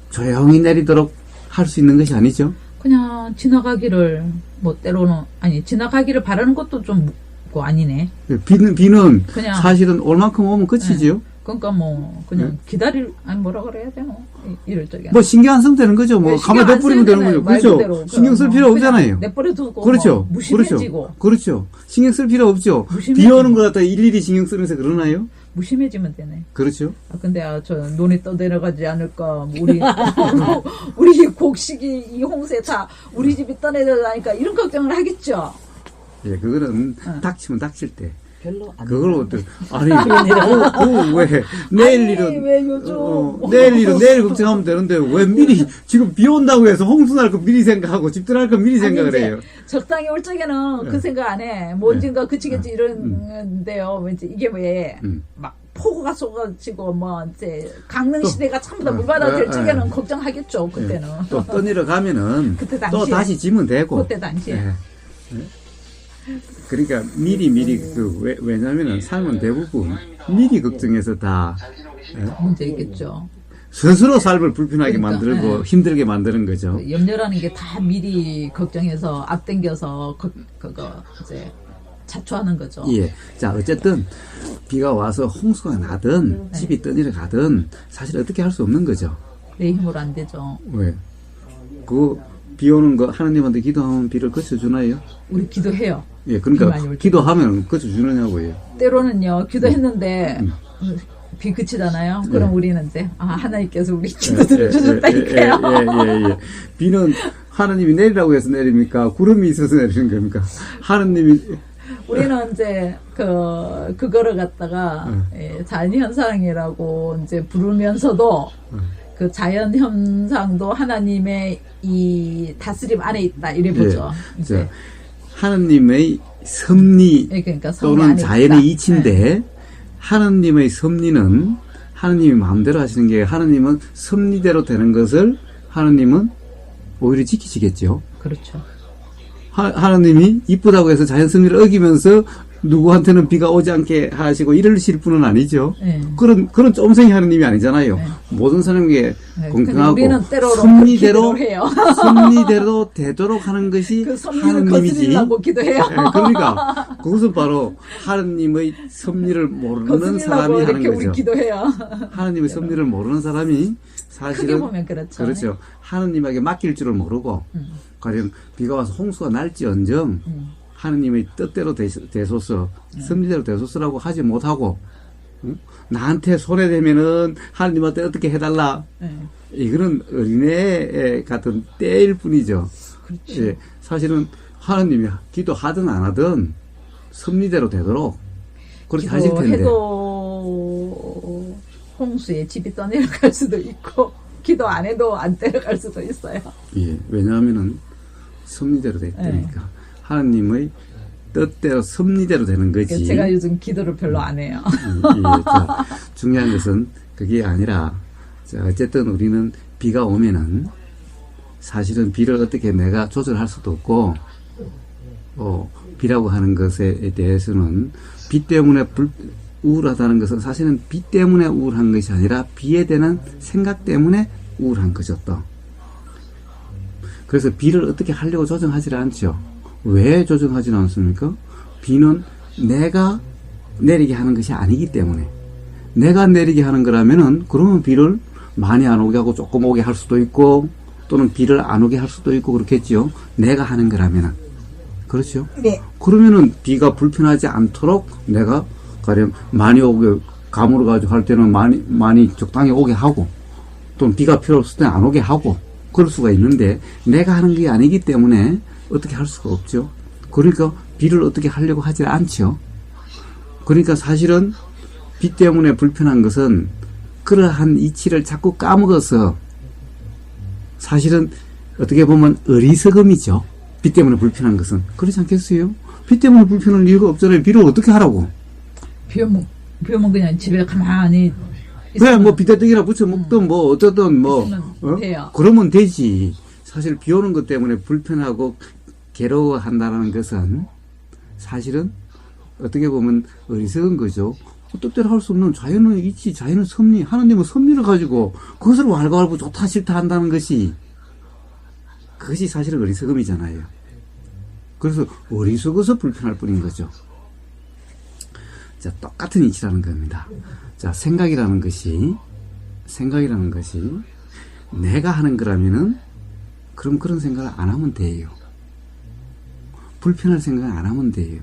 조용히 내리도록 할 수 있는 것이 아니죠. 그냥 지나가기를 뭐 때로는 아니 지나가기를 바라는 것도 좀 아니네. 비는 그냥 사실은 올 만큼 오면 끝이지요. 그러니까 뭐 그냥 아니 뭐라 그래야 되노? 이럴 적에. 뭐 신경 안 쓰면 되는 거죠. 뭐 가만 내버리면 되는 거죠. 그렇죠. 신경 쓸 필요 없잖아요. 내버려두고 그렇죠. 뭐 무심해지고 그렇죠. 신경 쓸 필요 없죠. 무심해지고. 비 오는 거 갖다 일일이 신경 쓰면서 그러나요? 무심해지면 되네. 그렇죠. 근데 저 눈이 떠내려가지 않을까. 우리 곡식이 이 홍세 다 우리 집이 떠내려가니까 이런 걱정을 하겠죠. 예, 그거는 닥치면 닥칠 때. 별로 안 그걸 나는데. 어때? 아니, 왜 내일 일은 왜 요즘 내일 걱정하면 되는데 왜 미리 지금 비 온다고 해서 홍수 날 거 미리 생각하고 집들 할 거 미리 생각을 이제 해요. 적당히 올 적에는 네. 그 생각 안 해. 뭐 언젠가 그치겠지 이러는데요. 왠지 이게 왜 막 폭우가 쏟아지고 뭐 이제 강릉 시대가 전부 다 물바다 될 적에는 걱정하겠죠. 그때는. 또 떠내려 가면은 그때 또 당시에. 다시 지면 되고. 그때 당시에. 예. 그러니까 미리 왜냐면은 삶은 대부분 미리 걱정해서 다 문제겠죠. 스스로 삶을 불편하게 그러니까, 만들고 힘들게 만드는 거죠. 염려라는 게 다 미리 걱정해서 앞당겨서 그거 이제 자초하는 거죠. 예. 자, 어쨌든 비가 와서 홍수가 나든 집이 떠내려 가든 사실 어떻게 할 수 없는 거죠. 내 힘으로 안 되죠. 왜? 비 오는 거 하나님한테 기도하면 비를 그쳐주나요? 우리 기도해요. 예, 비 많이 그러니까 올 기도하면 그쳐주느냐고요. 때로는요 기도했는데 비 그치잖아요. 그럼 우리는 이제 하나님께서 우리 기도 들어주셨다니까요. 예. 비는 하나님이 내리라고 해서 내립니까? 구름이 있어서 내리는 겁니까? 하나님이 우리는 이제 그거를 갖다가 자연 현상이라고 이제 부르면서도 그 자연 현상도 하나님의 이 다스림 안에 있다 이래 보죠. 이제 하나님의 섭리 그러니까 섭리 또는 안에 자연의 있다. 이치인데 하나님의 섭리는 하나님이 마음대로 하시는 게 하나님은 섭리대로 되는 것을 하나님은 오히려 지키시겠죠. 그렇죠. 하나님이 이쁘다고 해서 자연 섭리를 어기면서 누구한테는 비가 오지 않게 하시고 이러실 분은 아니죠. 네. 그런 쫌생이 하나님이 아니잖아요. 네. 모든 사람에게 공평하고 우리는 때로는 섭리대로 해요. 섭리대로 되도록 하는 것이 그 섭리를 하나님이지. 거스리려고 기도해요. 예, 그러니까 그것은 바로 하나님의 섭리를 모르는 거스리려고 사람이 하는 이렇게 우리 거죠. 기도해요. 하나님의 섭리를 모르는 사람이 크게 사실은 보면 그렇죠. 그렇죠. 하나님에게 맡길 줄을 모르고 가령 비가 와서 홍수가 날지언정 하느님의 뜻대로 되소서, 섭리대로 되소서라고 하지 못하고, 응? 나한테 손해되면은 하느님한테 어떻게 해달라. 네. 이거는 어린애 같은 때일 뿐이죠. 그렇죠. 예, 사실은 하느님이 기도하든 안 하든 섭리대로 되도록 그렇게 하실 텐데. 기도해도 홍수에 집이 떠내려갈 수도 있고 기도 안 해도 안 내려갈 수도 있어요. 예, 왜냐하면은 섭리대로 됐다니까. 하느님의 뜻대로 섭리대로 되는 거지. 제가 요즘 기도를 별로 안 해요. 예, 자, 중요한 것은 그게 아니라, 자, 어쨌든 우리는 비가 오면은 사실은 비를 어떻게 내가 조절할 수도 없고, 비라고 하는 것에 대해서는 비 때문에 우울하다는 것은 사실은 비 때문에 우울한 것이 아니라 비에 대한 생각 때문에 우울한 거죠, 또. 그래서 비를 어떻게 하려고 조정하지 않죠. 왜 조정하지는 않습니까? 비는 내가 내리게 하는 것이 아니기 때문에. 내가 내리게 하는 거라면은, 그러면 비를 많이 안 오게 하고 조금 오게 할 수도 있고, 또는 비를 안 오게 할 수도 있고 그렇겠죠. 내가 하는 거라면은. 그렇죠? 네. 그러면은 비가 불편하지 않도록 내가 가령 많이 오게, 가물어 가지고 할 때는 많이 적당히 오게 하고, 또는 비가 필요 없을 때는 안 오게 하고, 그럴 수가 있는데, 내가 하는 게 아니기 때문에 어떻게 할 수가 없죠. 그러니까 비를 어떻게 하려고 하지 않죠. 그러니까 사실은 비 때문에 불편한 것은 그러한 이치를 자꾸 까먹어서 사실은 어떻게 보면 어리석음이죠. 비 때문에 불편한 것은. 그렇지 않겠어요? 비 때문에 불편할 이유가 없잖아요. 비를 어떻게 하라고? 비 오면 그냥 집에 가만히 왜 뭐 비대떡이나 부쳐 먹든 뭐 어쩌든 뭐 있으면 돼요. 그러면 되지. 사실 비 오는 것 때문에 불편하고 괴로워한다는 것은 사실은 어떻게 보면 어리석은 거죠. 뜻대로 할 수 없는 자연의 이치, 자연의 섭리, 하나님은 섭리를 가지고 그것을 왈가왈부 좋다 싫다 한다는 것이, 그것이 사실은 어리석음이잖아요. 그래서 어리석어서 불편할 뿐인 거죠. 자, 똑같은 이치라는 겁니다. 자, 생각이라는 것이 내가 하는 거라면은 그럼 그런 생각을 안 하면 돼요. 불편할 생각을 안 하면 돼요.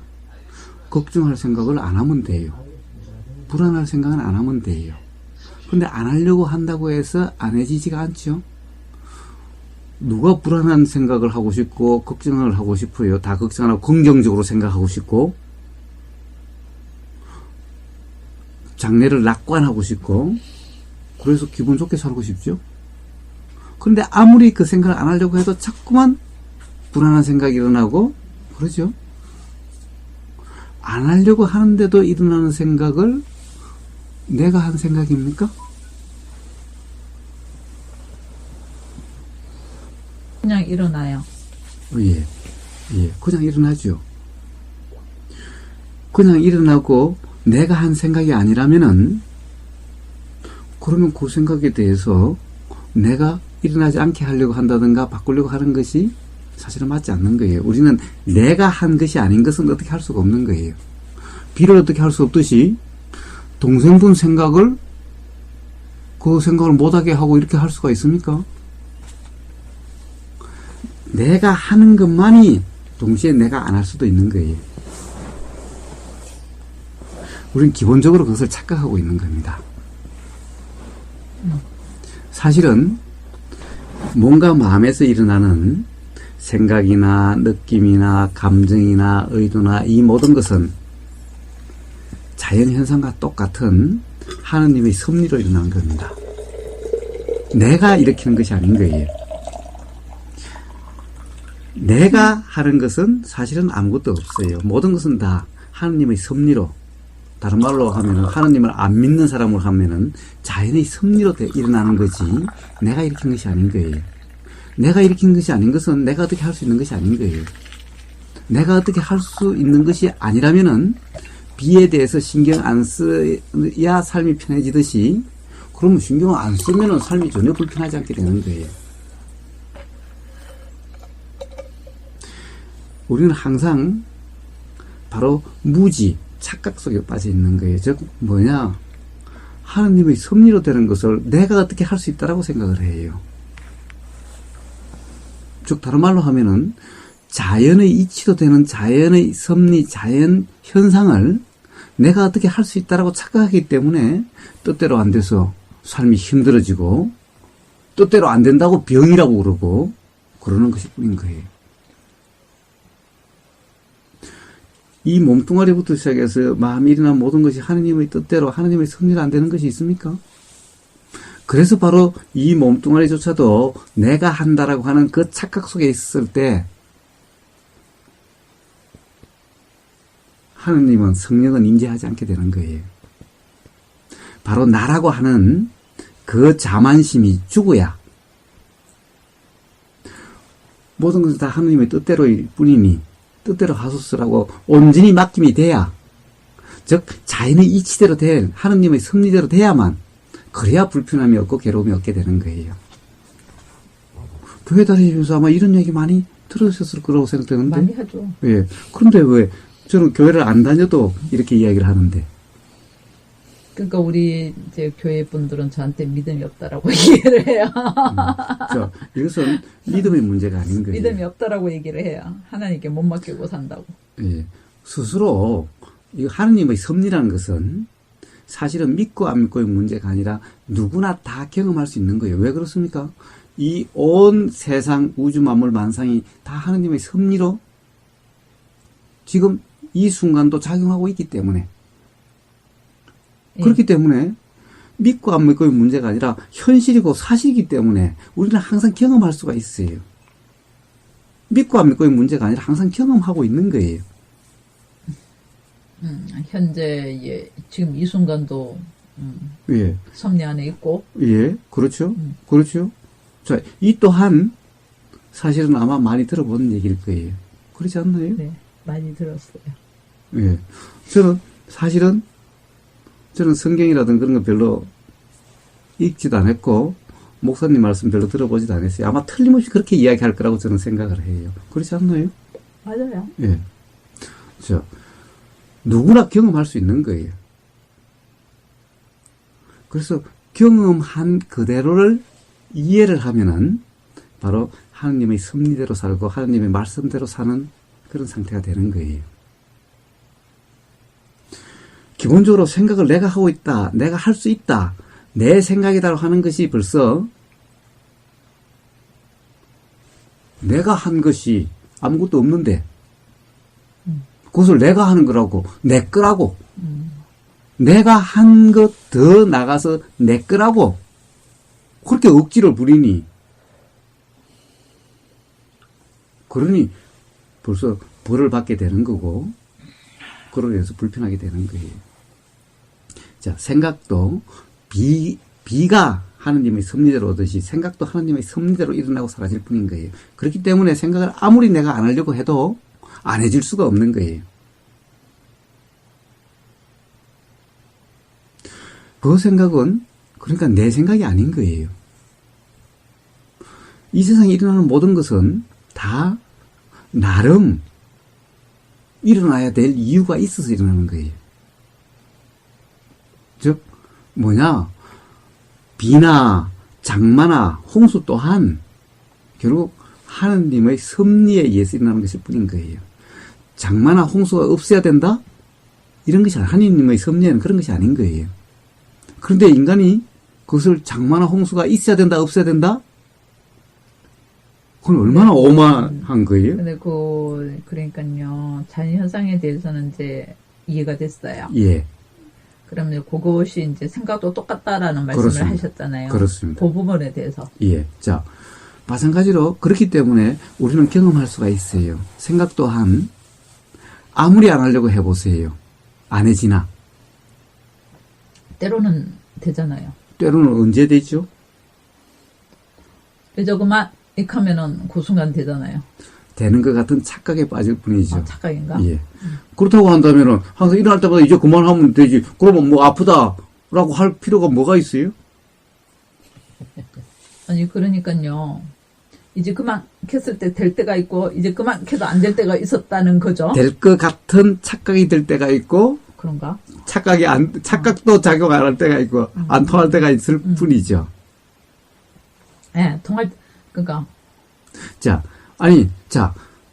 걱정할 생각을 안 하면 돼요. 불안할 생각은 안 하면 돼요. 근데 안 하려고 한다고 해서 안 해지지가 않죠. 누가 불안한 생각을 하고 싶고 걱정을 하고 싶어요. 다 걱정하고 긍정적으로 생각하고 싶고 장래를 낙관하고 싶고 그래서 기분 좋게 살고 싶죠. 그런데 아무리 그 생각을 안 하려고 해도 자꾸만 불안한 생각이 일어나고 그러죠. 안 하려고 하는데도 일어나는 생각을 내가 한 생각입니까? 그냥 일어나요. 예, 그냥 일어나죠. 그냥 일어나고 내가 한 생각이 아니라면은 그러면 그 생각에 대해서 내가 일어나지 않게 하려고 한다든가 바꾸려고 하는 것이 사실은 맞지 않는 거예요. 우리는 내가 한 것이 아닌 것은 어떻게 할 수가 없는 거예요. 비를 어떻게 할 수 없듯이 동생분 생각을 그 생각을 못하게 하고 이렇게 할 수가 있습니까? 내가 하는 것만이 동시에 내가 안 할 수도 있는 거예요. 우리는 기본적으로 그것을 착각하고 있는 겁니다. 사실은 뭔가 마음에서 일어나는 생각이나 느낌이나 감정이나 의도나 이 모든 것은 자연현상과 똑같은 하느님의 섭리로 일어난 겁니다. 내가 일으키는 것이 아닌 거예요. 내가 하는 것은 사실은 아무것도 없어요. 모든 것은 다 하느님의 섭리로, 다른 말로 하면은 하느님을 안 믿는 사람으로 하면은 자연의 섭리로 일어나는 거지 내가 일으킨 것이 아닌 거예요. 내가 일으킨 것이 아닌 것은 내가 어떻게 할 수 있는 것이 아닌 거예요. 내가 어떻게 할 수 있는 것이 아니라면은 비에 대해서 신경 안 써야 삶이 편해지듯이 그러면 신경을 안 쓰면은 삶이 전혀 불편하지 않게 되는 거예요. 우리는 항상 바로 무지, 착각 속에 빠져 있는 거예요. 즉 뭐냐, 하느님의 섭리로 되는 것을 내가 어떻게 할 수 있다라고 생각을 해요. 즉 다른 말로 하면은 자연의 이치도 되는 자연의 섭리, 자연 현상을 내가 어떻게 할 수 있다라고 착각하기 때문에 뜻대로 안 돼서 삶이 힘들어지고 뜻대로 안 된다고 병이라고 그러고 그러는 것일 뿐인 거예요. 이 몸뚱아리부터 시작해서 마음이 일어난 모든 것이 하느님의 뜻대로 하느님의 섭리로 안 되는 것이 있습니까? 그래서 바로 이 몸뚱아리조차도 내가 한다라고 하는 그 착각 속에 있을 때 하느님은 성령은 임재하지 않게 되는 거예요. 바로 나라고 하는 그 자만심이 죽어야 모든 것은 다 하느님의 뜻대로일 뿐이니 뜻대로 하소서라고 온전히 맡김이 돼야, 즉 자연의 이치대로 된 하느님의 섭리대로 돼야만, 그래야 불편함이 없고 괴로움이 없게 되는 거예요. 교회 다니시면서 아마 이런 얘기 많이 들으셨을 거라고 생각되는데. 많이 하죠. 예. 그런데 왜 저는 교회를 안 다녀도 이렇게 이야기를 하는데. 그러니까 우리 이제 교회 분들은 저한테 믿음이 없다라고 얘기를 해요. 자, 이것은 믿음의 문제가 아닌 거예요. 믿음이 없다라고 얘기를 해요. 하나님께 못 맡기고 산다고. 예. 스스로 이 하느님의 섭리라는 것은 사실은 믿고 안 믿고의 문제가 아니라 누구나 다 경험할 수 있는 거예요. 왜 그렇습니까? 이 온 세상 우주 만물 만상이 다 하느님의 섭리로 지금 이 순간도 작용하고 있기 때문에, 그렇기 때문에 믿고 안 믿고의 문제가 아니라 현실이고 사실이기 때문에 우리는 항상 경험할 수가 있어요. 믿고 안 믿고의 문제가 아니라 항상 경험하고 있는 거예요. 현재 예, 지금 이 순간도 예, 섭리 안에 있고. 예, 그렇죠, 그렇죠. 자, 이 또한 사실은 아마 많이 들어본 얘기일 거예요. 그렇지 않나요? 네, 많이 들었어요. 예, 저는 성경이라든 그런 거 별로 읽지도 않았고 목사님 말씀 별로 들어보지도 않았어요. 아마 틀림없이 그렇게 이야기할 거라고 저는 생각을 해요. 그렇지 않나요? 맞아요. 예. 누구나 경험할 수 있는 거예요. 그래서 경험한 그대로를 이해를 하면은 바로 하느님의 섭리대로 살고 하느님의 말씀대로 사는 그런 상태가 되는 거예요. 기본적으로 생각을 내가 하고 있다, 내가 할 수 있다, 내 생각이다라고 하는 것이 벌써 내가 한 것이 아무것도 없는데 그것을 내가 하는 거라고, 내 거라고, 내가 한 것 더 나가서 내 거라고 그렇게 억지를 부리니, 그러니 벌써 벌을 받게 되는 거고, 그러고 해서 불편하게 되는 거예요. 자, 생각도 비가 하느님의 섭리대로 오듯이 생각도 하느님의 섭리대로 일어나고 사라질 뿐인 거예요. 그렇기 때문에 생각을 아무리 내가 안 하려고 해도 안 해질 수가 없는 거예요. 그 생각은 그러니까 내 생각이 아닌 거예요. 이 세상에 일어나는 모든 것은 다 나름 일어나야 될 이유가 있어서 일어나는 거예요. 즉 뭐냐, 비나 장마나 홍수 또한 결국 하느님의 섭리에 의해서 일어나는 것일 뿐인 거예요. 장마나 홍수가 없어야 된다? 이런 것이 하느님의 섭리에는 그런 것이 아닌 거예요. 그런데 인간이 그것을 장마나 홍수가 있어야 된다, 없어야 된다? 그건 얼마나 오만한 거예요? 근데 그러니까요, 자연현상에 대해서는 이제 이해가 됐어요. 예. 그러면 그것이 이제 생각도 똑같다라는 말씀을 그렇습니다. 하셨잖아요. 그렇습니다. 그 부분에 대해서. 예. 자, 마찬가지로 그렇기 때문에 우리는 경험할 수가 있어요. 생각 또한 아무리 안 하려고 해보세요. 안 해지나? 때로는 되잖아요. 때로는 언제 되죠? 그저 그만 이렇게 하면은 그 순간 되잖아요. 되는 것 같은 착각에 빠질 뿐이죠. 아, 착각인가? 예. 그렇다고 한다면은 항상 일어날 때마다 이제 그만하면 되지. 그러면 뭐 아프다라고 할 필요가 뭐가 있어요? 아니 그러니까요. 이제 그만 켰을 때 될 때가 있고 이제 그만 켜도 안 될 때가 있었다는 거죠. 될 것 같은 착각이 들 때가 있고 그런가? 착각도 작용 안 할 때가 있고 안 통할 때가 있을 뿐이죠. 예, 통할 그러니까 자,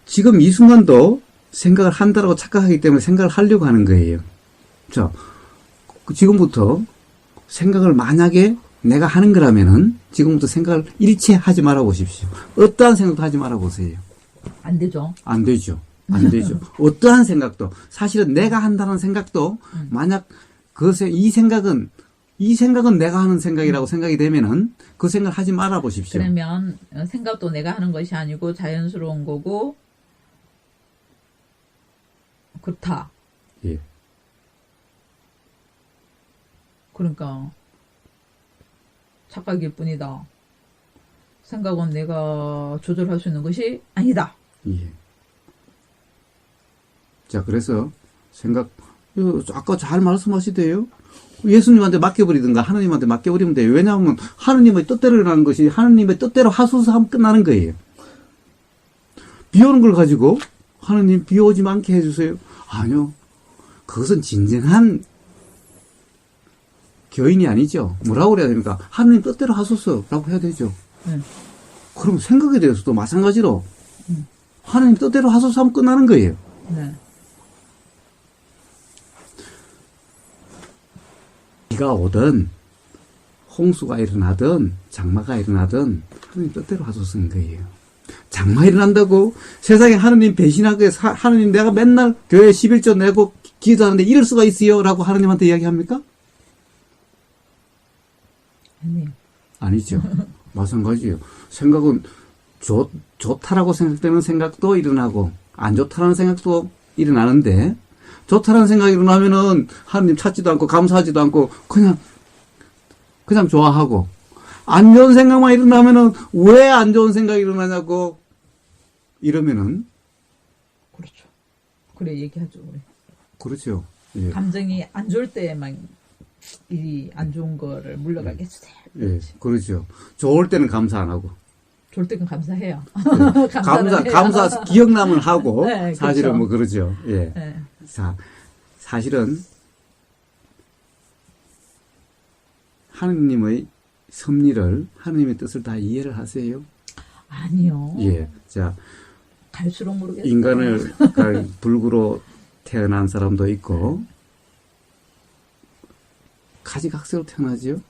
지금 이 순간도 생각을 한다라고 착각하기 때문에 생각을 하려고 하는 거예요. 자, 지금부터 생각을 만약에 내가 하는 거라면은 지금부터 생각을 일체 하지 말아 보십시오. 어떠한 생각도 하지 말아 보세요. 안 되죠. 안 되죠. 안 되죠. 어떠한 생각도 사실은 내가 한다는 생각도 만약 이 생각은 내가 하는 생각이라고 생각이 되면은 그 생각을 하지 말아 보십시오. 그러면 생각도 내가 하는 것이 아니고 자연스러운 거고 그렇다. 예. 그러니까 착각일 뿐이다. 생각은 내가 조절할 수 있는 것이 아니다. 예. 자, 그래서 아까 잘 말씀하시대요. 예수님한테 맡겨버리든가 하나님한테 맡겨버리면 돼요. 왜냐하면 하나님의 뜻대로 일어나는 것이 하나님의 뜻대로 하소서 하면 끝나는 거예요. 비 오는 걸 가지고 하나님 비 오지 않게 해주세요. 아니요. 그것은 진정한 교인이 아니죠. 뭐라고 그래야 됩니까? 하나님 뜻대로 하소서라고 해야 되죠. 그럼 생각에 대해서도 마찬가지로 하나님 뜻대로 하소서 하면 끝나는 거예요. 네. 비가 오든 홍수가 일어나든 장마가 일어나든 하나님 뜻대로 하소서인 거예요. 장마 일어난다고 세상에 하나님 배신하고 하나님 내가 맨날 교회 11조 내고 기도하는데 이럴 수가 있어요? 라고 하나님한테 이야기합니까? 아니요. 아니죠. 마찬가지예요. 생각은 좋다라고 생각되는 생각도 일어나고 안 좋다라는 생각도 일어나는데 좋다라는 생각이 일어나면은 하나님 찾지도 않고 감사하지도 않고 그냥 좋아하고 안 좋은 생각만 일어나면은 왜 안 좋은 생각이 일어나냐고 이러면은 그렇죠. 그래 얘기하죠. 우리. 그렇죠. 예. 감정이 안 좋을 때만 이 안 좋은 거를 물러가게 해주세요. 예, 그렇죠. 좋을 때는 감사 안 하고. 좋을 때는 감사해요. 감사, 기억남을 하고, 네, 사실은 그렇죠. 뭐 그러죠. 예. 네. 사실은, 하느님의 섭리를, 하느님의 뜻을 다 이해를 하세요? 아니요. 예. 자, 갈수록 모르겠어요. 인간을, 불구로 태어난 사람도 있고, 가지각색으로 태어나지요?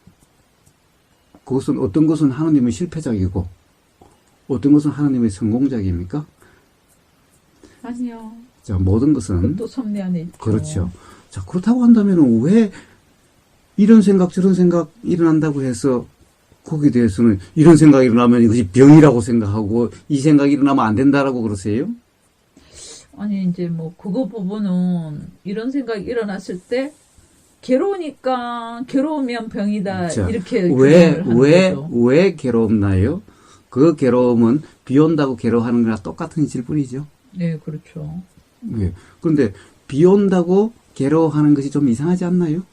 그것은 어떤 것은 하느님의 실패작이고, 어떤 것은 하나님의 성공작입니까? 아니요. 자, 모든 것은 그것도 섭리 안에 있죠. 그렇죠. 자, 그렇다고 한다면 왜 이런 생각 저런 생각 일어난다고 해서 거기에 대해서는 이런 생각이 일어나면 이것이 병이라고 생각하고 이 생각이 일어나면 안 된다라고 그러세요? 아니 이제 뭐 그거 부분은 이런 생각이 일어났을 때 괴로우니까 괴로우면 병이다 자, 이렇게 규정을 하는 거죠. 왜 괴롭나요? 그 괴로움은 비 온다고 괴로워하는 거랑 똑같은 이치일 뿐이죠. 네, 그렇죠. 예. 그런데 비 온다고 괴로워하는 것이 좀 이상하지 않나요?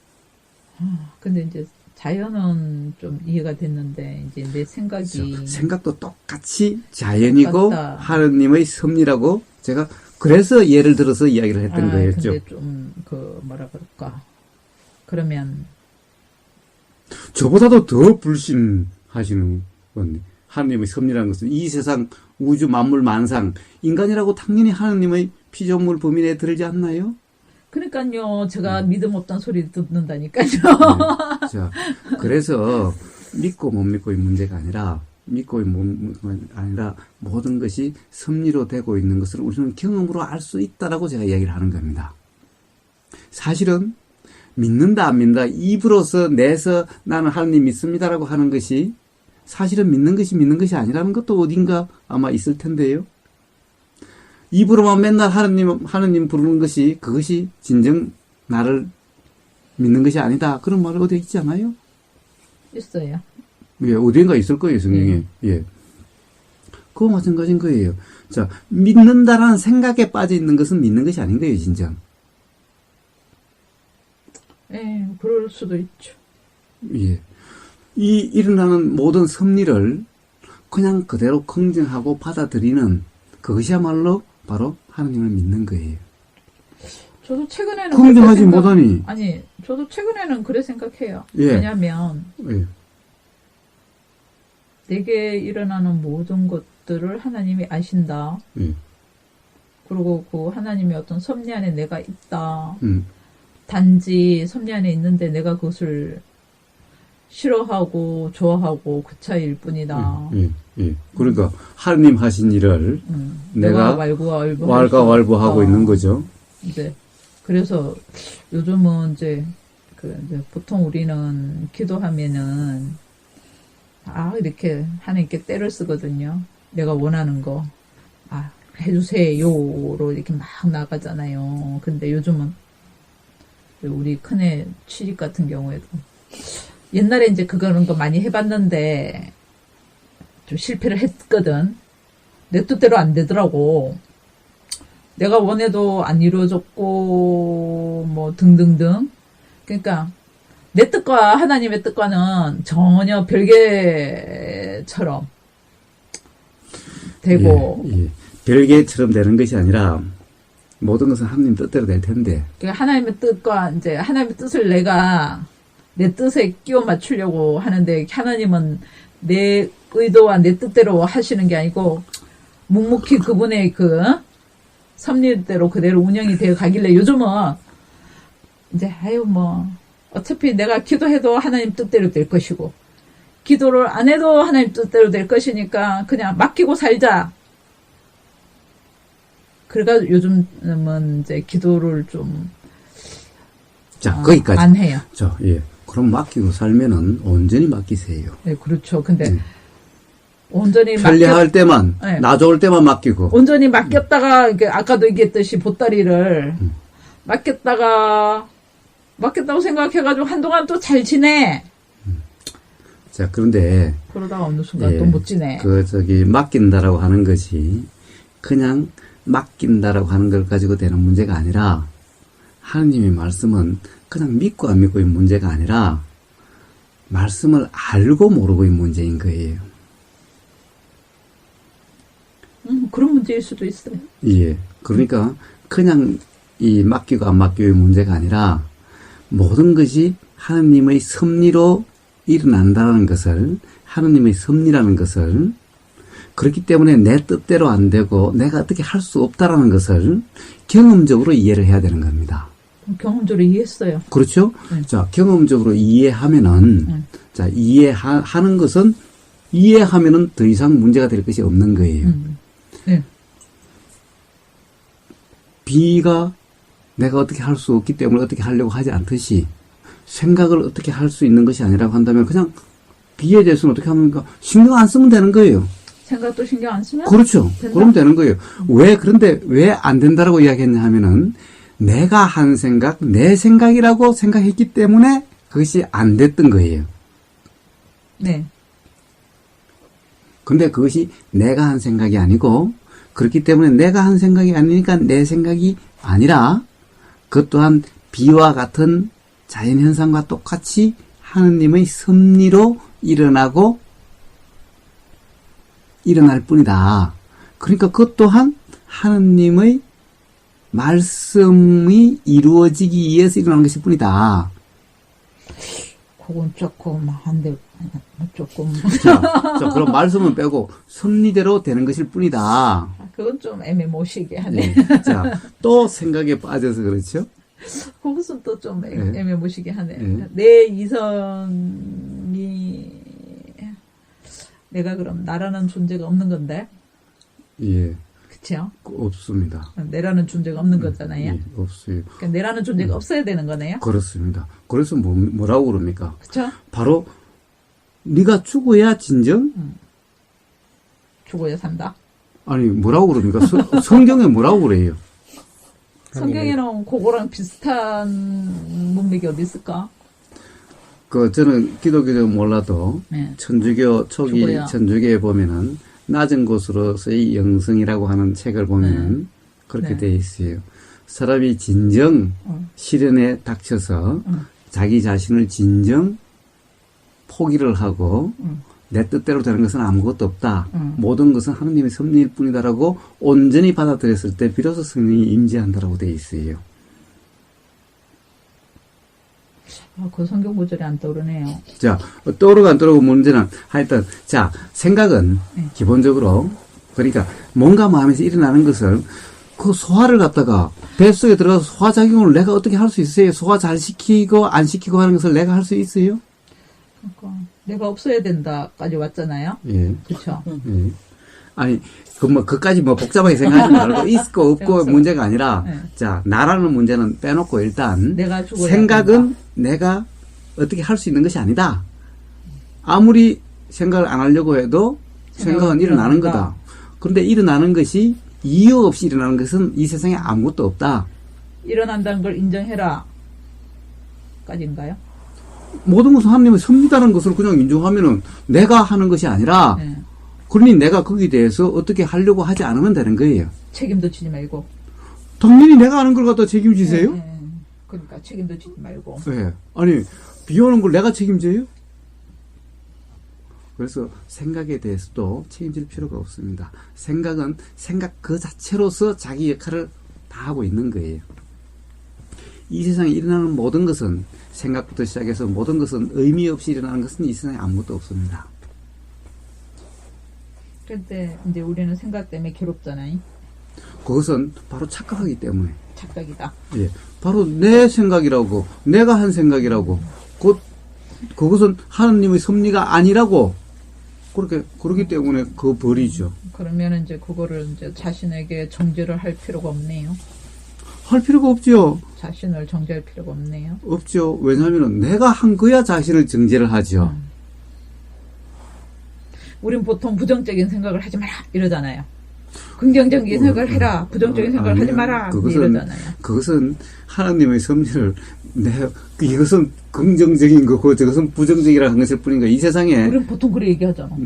근데 이제 자연은 좀 이해가 됐는데 이제 내 생각이 생각도 똑같이 자연이고 똑같다. 하느님의 섭리라고 제가 그래서 예를 들어서 이야기를 했던 거였죠. 근데 좀 그 뭐라 그럴까? 그러면 저보다도 더 불신하시는 건 하느님의 섭리라는 것은 이 세상 우주 만물 만상 인간이라고 당연히 하느님의 피조물 범위 내에 들지 않나요? 그러니까요, 제가 믿음 없다는 소리 듣는다니까요. 네. 자, 그래서 믿고 못 믿고의 문제가 아니라 모든 것이 섭리로 되고 있는 것을 우리는 경험으로 알 수 있다라고 제가 이야기를 하는 겁니다. 사실은 믿는다 안 믿는다 입으로서 내서 나는 하느님 믿습니다라고 하는 것이 사실은 믿는 것이 아니라는 것도 어딘가 아마 있을 텐데요. 입으로만 맨날 하느님 부르는 것이 그것이 진정 나를 믿는 것이 아니다. 그런 말이 어디 있지 않아요? 있어요. 예, 어딘가 있을 거예요, 성경에. 예. 그거 마찬가지인 거예요. 자, 믿는다라는 생각에 빠져 있는 것은 믿는 것이 아닌 거예요, 진정. 예, 그럴 수도 있죠. 예. 이 일어나는 모든 섭리를 그냥 그대로 긍정하고 받아들이는 그것이야말로 바로 하나님을 믿는 거예요. 저도 최근에는 긍정하지 그렇게 못하니. 아니, 저도 최근에는 그래 생각해요. 예. 왜냐하면 예. 내게 일어나는 모든 것들을 하나님이 아신다. 예. 그리고 그 하나님의 어떤 섭리 안에 내가 있다. 음, 단지 섭리 안에 있는데 내가 그것을 싫어하고 좋아하고 그 차이일 뿐이다. 예. 그러니까 하느님 하신 일을 내가 왈가왈부하고 있는 거죠. 이제 그래서 요즘은 이제 이제 보통 우리는 기도하면은 이렇게 하나님께 때를 쓰거든요. 내가 원하는 거 해주세요로 이렇게 막 나가잖아요. 근데 요즘은 우리 큰애 취직 같은 경우에도 옛날에 이제 그런 거 많이 해봤는데 좀 실패를 했거든. 내 뜻대로 안 되더라고. 내가 원해도 안 이루어졌고 뭐 등등등. 그러니까 내 뜻과 하나님의 뜻과는 전혀 별개처럼 되고 예. 별개처럼 되는 것이 아니라 모든 것은 하나님 뜻대로 될 텐데. 그러니까 하나님의 뜻과 이제 하나님의 뜻을 내가 내 뜻에 끼워 맞추려고 하는데 하나님은 내 의도와 내 뜻대로 하시는 게 아니고 묵묵히 그분의 그 섭리대로 그대로 운영이 되어 가길래 요즘은 이제 뭐 어차피 내가 기도해도 하나님 뜻대로 될 것이고 기도를 안 해도 하나님 뜻대로 될 것이니까 그냥 맡기고 살자. 그래가 요즘은 이제 기도를 좀 자, 거기까지. 안 해요. 예. 그럼 맡기고 살면은 온전히 맡기세요. 네, 그렇죠. 근데 온전히 편리할 때만, 네. 나 좋을 때만 맡기고. 온전히 맡겼다가 아까도 얘기했듯이 보따리를 맡겼다고 생각해가지고 한동안 또 잘 지내. 자, 그런데 그러다가 어느 순간 또 못 지내. 맡긴다라고 하는 것이 그냥 맡긴다라고 하는 걸 가지고 되는 문제가 아니라 하느님의 말씀은 그냥 믿고 안 믿고의 문제가 아니라 말씀을 알고 모르고의 문제인 거예요. 그런 문제일 수도 있어요. 예. 그러니까 그냥 이 맡기고 안 맡기고의 문제가 아니라 모든 것이 하느님의 섭리로 일어난다는 것을, 하느님의 섭리라는 것을, 그렇기 때문에 내 뜻대로 안 되고 내가 어떻게 할 수 없다라는 것을 경험적으로 이해를 해야 되는 겁니다. 경험적으로 이해했어요. 그렇죠? 자, 경험적으로 이해하면은, 자, 이해하는 것은, 이해하면은 더 이상 문제가 될 것이 없는 거예요. 네. B가 내가 어떻게 할 수 없기 때문에 어떻게 하려고 하지 않듯이 생각을 어떻게 할 수 있는 것이 아니라고 한다면 그냥 B에 대해서는 어떻게 합니까? 신경 안 쓰면 되는 거예요. 생각도 신경 안 쓰면? 그렇죠. 된다? 그러면 되는 거예요. 그런데 왜 안 된다라고 이야기했냐 하면은 내가 한 생각, 내 생각이라고 생각했기 때문에 그것이 안 됐던 거예요. 네. 근데 그것이 내가 한 생각이 아니고 그렇기 때문에 내가 한 생각이 아니니까 내 생각이 아니라 그것 또한 B와 같은 자연현상과 똑같이 하느님의 섭리로 일어날 뿐이다. 그러니까 그것 또한 하느님의 말씀이 이루어지기 위해서 일어나는 것일 뿐이다. 그건 조금 한데 조금 자, 그럼 말씀은 빼고 섭리대로 되는 것일 뿐이다. 그건 좀 애매모시게 하네. 네. 자, 또 생각에 빠져서 그렇죠? 그것은 또 좀 네. 애매모시게 하네. 네. 내 이성이 내가 그럼 나라는 존재가 없는 건데, 예, 그쵸? 없습니다. 내라는 존재가 없는 거잖아요. 예, 없어요. 그러니까 내라는 존재가 없어야 되는 거네요. 그렇습니다. 그래서 뭐라고 그럽니까? 그쵸? 바로 네가 죽어야 진정? 죽어야 산다. 아니 뭐라고 그럽니까? 성경에 뭐라고 그래요? 성경에는 그거랑 비슷한 문맥이 어디 있을까? 저는 기독교도 몰라도 네. 천주교 초기 죽어야. 천주교에 보면은 낮은 곳으로서의 영성이라고 하는 책을 보면은 그렇게 네. 되어 있어요. 사람이 진정 시련에 닥쳐서 자기 자신을 진정 포기를 하고 내 뜻대로 되는 것은 아무것도 없다. 모든 것은 하느님의 섭리일 뿐이다라고 온전히 받아들였을 때 비로소 성령이 임재한다라고 되어 있어요. 그 성경 구절이 안 떠오르네요. 자, 떠오르고 안 떠오르고 문제는 하여튼, 자, 생각은 기본적으로, 그러니까 뭔가 마음에서 일어나는 것을 그 소화를 갖다가 뱃속에 들어가서 소화작용을 내가 어떻게 할 수 있어요? 소화 잘 시키고 안 시키고 하는 것을 내가 할 수 있어요? 그러니까 내가 없어야 된다까지 왔잖아요. 예. 그렇죠. 예. 아니, 그까지 복잡하게 생각하지 말고, 있고 없고 문제가 아니라, 네. 자, 나라는 문제는 빼놓고 일단, 내가 죽어야 생각은 내가 어떻게 할 수 있는 것이 아니다. 아무리 생각을 안 하려고 해도 생각은 일어나는 거다. 그런데 일어나는 것이 이유 없이 일어나는 것은 이 세상에 아무것도 없다. 일어난다는 걸 인정해라. 까지인가요? 모든 것은 하나님의 섭리다는 것을 그냥 인정하면은 내가 하는 것이 아니라, 네. 그러니 내가 거기에 대해서 어떻게 하려고 하지 않으면 되는 거예요. 책임도 지지 말고. 당연히 내가 아는 걸 갖다 책임지세요? 네. 그러니까 책임도 지지 말고. 네. 아니, 비 오는 걸 내가 책임져요? 그래서 생각에 대해서도 책임질 필요가 없습니다. 생각은 생각 그 자체로서 자기 역할을 다 하고 있는 거예요. 이 세상에 일어나는 모든 것은 생각부터 시작해서 모든 것은 의미 없이 일어나는 것은 이 세상에 아무것도 없습니다. 그런데 이제 우리는 생각 때문에 괴롭잖아요. 그것은 바로 착각하기 때문에. 착각이다. 예. 바로 내 생각이라고, 내가 한 생각이라고, 그것은 하나님의 섭리가 아니라고, 그렇기 때문에 그 벌이죠. 그러면 이제 그거를 이제 자신에게 정죄를 할 필요가 없네요. 할 필요가 없죠. 자신을 정죄할 필요가 없네요. 없죠. 왜냐하면 내가 한 거야 자신을 정죄를 하죠. 우린 보통 부정적인 생각을 하지 마라 이러잖아요. 긍정적인 생각을 해라. 부정적인 생각을 하지 마라. 이러잖아요. 그것은 하나님의 섭리를 이것은 긍정적인 거고 저것은 부정적이라는 것일 뿐인가. 이 세상에 우린 보통 그래 얘기하잖아.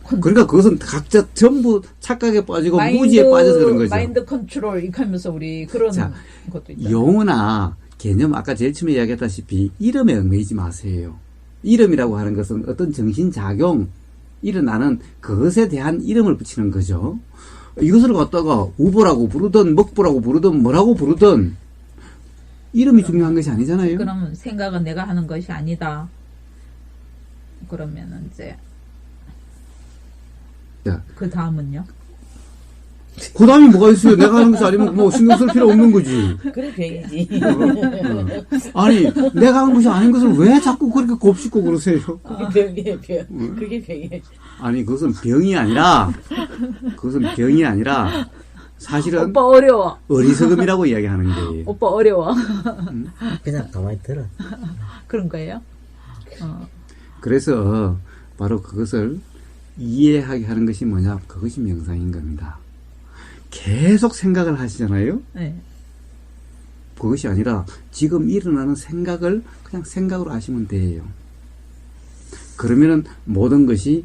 그러니까 그것은 각자 전부 착각에 빠지고 무지에 빠져서 그런 거죠. 마인드 컨트롤 이렇게 하면서 우리 그런 자, 것도 있잖아요. 용어나 개념 아까 제일 처음에 이야기했다시피 이름에 얽매이지 마세요. 이름이라고 하는 것은 어떤 정신작용 일어나는 그것에 대한 이름을 붙이는 거죠. 이것을 갖다가 우보라고 부르든 먹보라고 부르든 뭐라고 부르든 이름이 중요한 것이 아니잖아요. 그럼 생각은 내가 하는 것이 아니다. 그러면은 이제 자, 그 다음은요? 그 다음에 뭐가 있어요? 내가 하는 것이 아니면 뭐 신경 쓸 필요 없는 거지. 그래 병이지. 아니 내가 하는 것이 아닌 것을 왜 자꾸 그렇게 곱씹고 그러세요? 그게 병. 그게 병이에요. 아니 그것은 병이 아니라 사실은 오빠 어려워. 어리석음이라고 이야기하는 거예요. 오빠 어려워. 그냥 가만히 들어. 그런 거예요? 그래서 바로 그것을 이해하게 하는 것이 뭐냐? 그것이 명상인 겁니다. 계속 생각을 하시잖아요? 네. 그것이 아니라 지금 일어나는 생각을 그냥 생각으로 하시면 돼요. 그러면은 모든 것이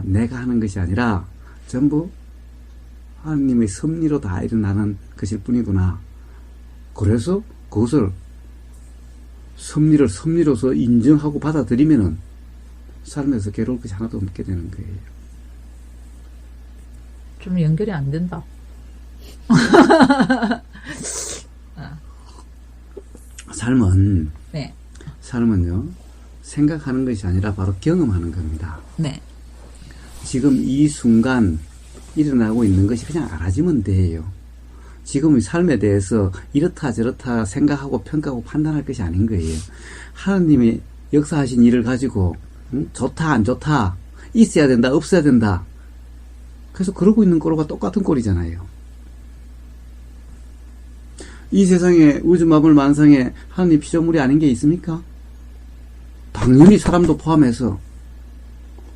내가 하는 것이 아니라 전부 하나님의 섭리로 다 일어나는 것일 뿐이구나. 그래서 그것을 섭리를 섭리로서 인정하고 받아들이면은 삶에서 괴로울 것이 하나도 없게 되는 거예요. 좀 연결이 안 된다. 네. 삶은요, 생각하는 것이 아니라 바로 경험하는 겁니다. 네. 지금 이 순간 일어나고 있는 것이 그냥 알아지면 돼요. 지금의 삶에 대해서 이렇다 저렇다 생각하고 평가하고 판단할 것이 아닌 거예요. 하나님이 역사하신 일을 가지고 좋다 안 좋다 있어야 된다 없어야 된다 그래서 그러고 있는 꼴과 똑같은 꼴이잖아요. 이 세상에 우주만물 만상에 하나님 피조물이 아닌 게 있습니까? 당연히 사람도 포함해서.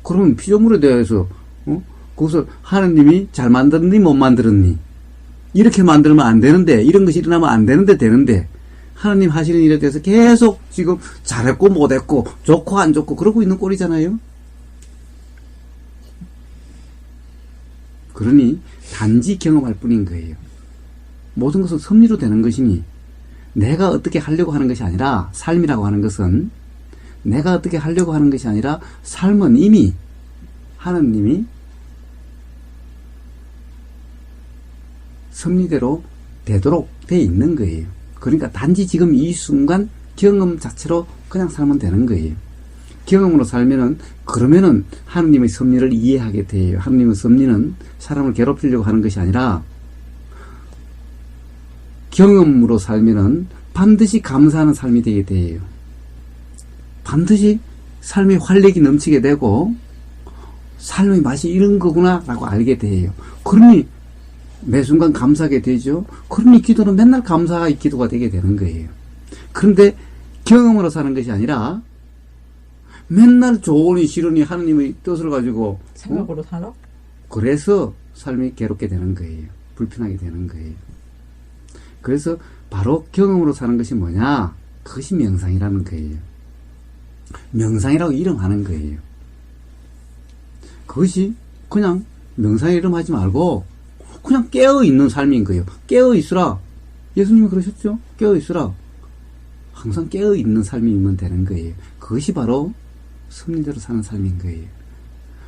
그러면 피조물에 대해서 그것을 하나님이 잘 만들었니 못 만들었니 이렇게 만들면 안 되는데 이런 것이 일어나면 안 되는데 되는데 하나님 하시는 일에 대해서 계속 지금 잘했고 못했고 좋고 안 좋고 그러고 있는 꼴이잖아요. 그러니 단지 경험할 뿐인 거예요. 모든 것은 섭리로 되는 것이니 내가 어떻게 하려고 하는 것이 아니라 삶이라고 하는 것은 내가 어떻게 하려고 하는 것이 아니라 삶은 이미 하나님이 섭리대로 되도록 돼 있는 거예요. 그러니까 단지 지금 이 순간 경험 자체로 그냥 살면 되는 거예요. 경험으로 살면은 그러면은 하나님의 섭리를 이해하게 돼요. 하나님의 섭리는 사람을 괴롭히려고 하는 것이 아니라 경험으로 살면은 반드시 감사하는 삶이 되게 돼요. 반드시 삶의 활력이 넘치게 되고 삶의 맛이 이런 거구나 라고 알게 돼요. 그러니 매 순간 감사하게 되죠. 그러니 기도는 맨날 감사의 기도가 되게 되는 거예요. 그런데 경험으로 사는 것이 아니라 맨날 좋으니 싫으니 하느님의 뜻을 가지고 생각으로 살아? 그래서 삶이 괴롭게 되는 거예요. 불편하게 되는 거예요. 그래서 바로 경험으로 사는 것이 뭐냐? 그것이 명상이라는 거예요. 명상이라고 이름하는 거예요. 그것이 그냥 명상 이름하지 말고 그냥 깨어있는 삶인 거예요. 깨어있으라. 예수님이 그러셨죠? 깨어있으라. 항상 깨어있는 삶이면 되는 거예요. 그것이 바로 섭리대로 사는 삶인 거예요.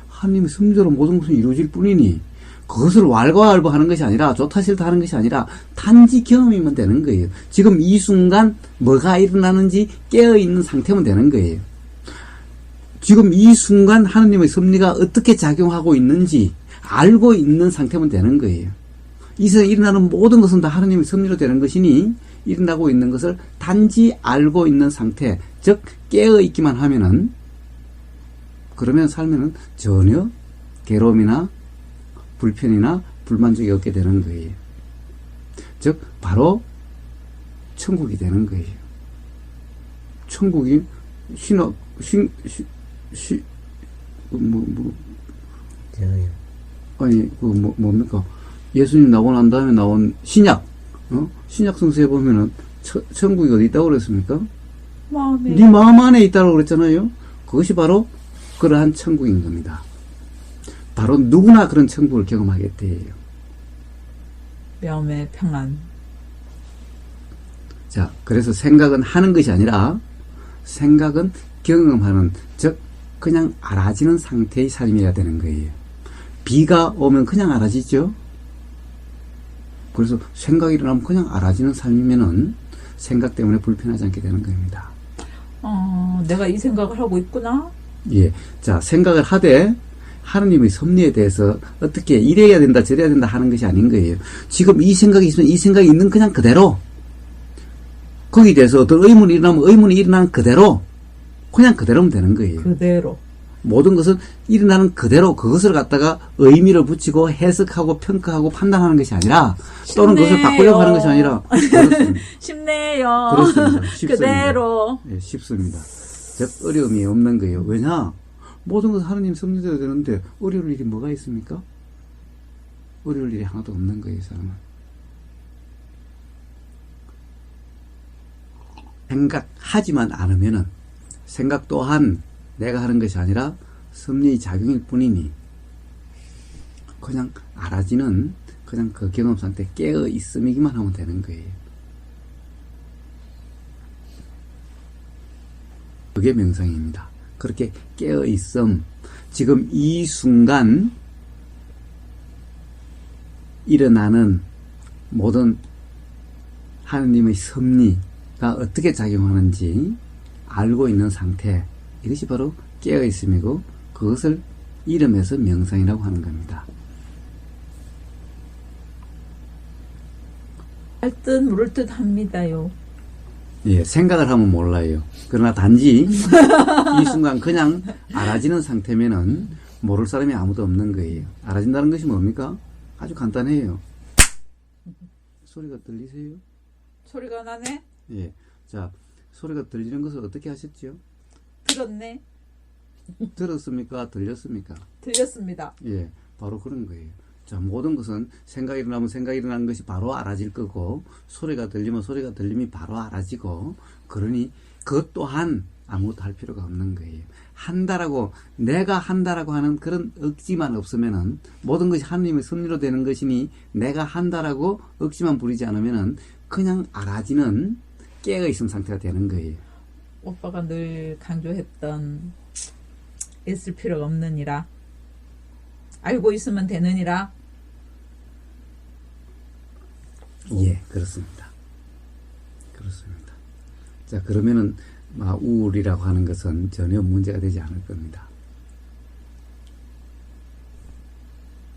하나님의 섭리대로 모든 것은 이루어질 뿐이니 그것을 왈가왈부하는 것이 아니라 좋다 싫다 하는 것이 아니라 단지 경험이면 되는 거예요. 지금 이 순간 뭐가 일어나는지 깨어있는 상태면 되는 거예요. 지금 이 순간 하나님의 섭리가 어떻게 작용하고 있는지 알고 있는 상태면 되는 거예요. 이 세상에 일어나는 모든 것은 다 하나님의 섭리로 되는 것이니 일어나고 있는 것을 단지 알고 있는 상태, 즉 깨어있기만 하면은 그러면 살면은 전혀 괴로움이나 불편이나 불만족이 없게 되는 거예요. 즉 바로 천국이 되는 거예요. 천국이 저요. 아니 뭡니까? 예수님 나오고 난 다음에 나온 신약, 신약 성서에 보면은 천국이 어디 있다고 그랬습니까? 마음에. 네 마음 안에 있다고 그랬잖아요. 그것이 바로 그러한 천국인 겁니다. 바로 누구나 그런 천국을 경험하게 돼요. 마음의 평안. 자, 그래서 생각은 하는 것이 아니라 생각은 경험하는, 즉 그냥 알아지는 상태의 삶이어야 되는 거예요. 비가 오면 그냥 알아지죠. 그래서 생각이 일어나면 그냥 알아지는 삶이면은 생각 때문에 불편하지 않게 되는 겁니다. 내가 이 생각을 하고 있구나. 예. 자, 생각을 하되 하느님의 섭리에 대해서 어떻게 이래야 된다 저래야 된다 하는 것이 아닌 거예요. 지금 이 생각이 있으면 이 생각이 있는 그냥 그대로, 거기에 대해서 어떤 의문이 일어나면 의문이 일어나는 그대로 그냥 그대로면 되는 거예요. 그대로. 모든 것은 일어나는 그대로 그것을 갖다가 의미를 붙이고 해석하고 평가하고 판단하는 것이 아니라 또는 그것을 바꾸려고 하는 것이 아니라 그렇습니다. 쉽네요. 그렇습니다. 쉽습니다. 그대로. 예, 쉽습니다. 즉 어려움이 없는 거예요. 왜냐? 모든 것은 하나님 섭리대로 되는데 어려울 일이 뭐가 있습니까? 어려울 일이 하나도 없는 거예요. 이 사람은. 생각하지만 않으면은 생각 또한 내가 하는 것이 아니라 섭리의 작용일 뿐이니 그냥 알아지는 그냥 그 경험 상태 깨어 있음이기만 하면 되는 거예요. 그게 명상입니다. 그렇게 깨어 있음, 지금 이 순간 일어나는 모든 하느님의 섭리가 어떻게 작용하는지 알고 있는 상태, 이것이 바로 깨어 있음이고 그것을 이름에서 명상이라고 하는 겁니다. 알 듯 모를 듯 합니다요. 예, 생각을 하면 몰라요. 그러나 단지 이 순간 그냥 알아지는 상태면은 모를 사람이 아무도 없는 거예요. 알아진다는 것이 뭡니까? 아주 간단해요. 소리가 들리세요? 소리가 나네? 예. 자, 소리가 들리는 것을 어떻게 하셨죠? 들었네? 들었습니까? 들렸습니까? 들렸습니다. 예, 바로 그런 거예요. 자, 모든 것은 생각이 일어나면 생각이 일어나는 것이 바로 알아질 거고, 소리가 들리면 소리가 들림이 바로 알아지고, 그러니 그것 또한 아무것도 할 필요가 없는 거예요. 한다라고, 내가 한다라고 하는 그런 억지만 없으면은 모든 것이 하나님의 섭리로 되는 것이니 내가 한다라고 억지만 부리지 않으면은 그냥 알아지는 깨어있음 상태가 되는 거예요. 오빠가 늘 강조했던 애쓸 필요가 없느니라. 알고 있으면 되느니라. 예, 그렇습니다. 그렇습니다. 자, 그러면은 우울이라고 하는 것은 전혀 문제가 되지 않을 겁니다.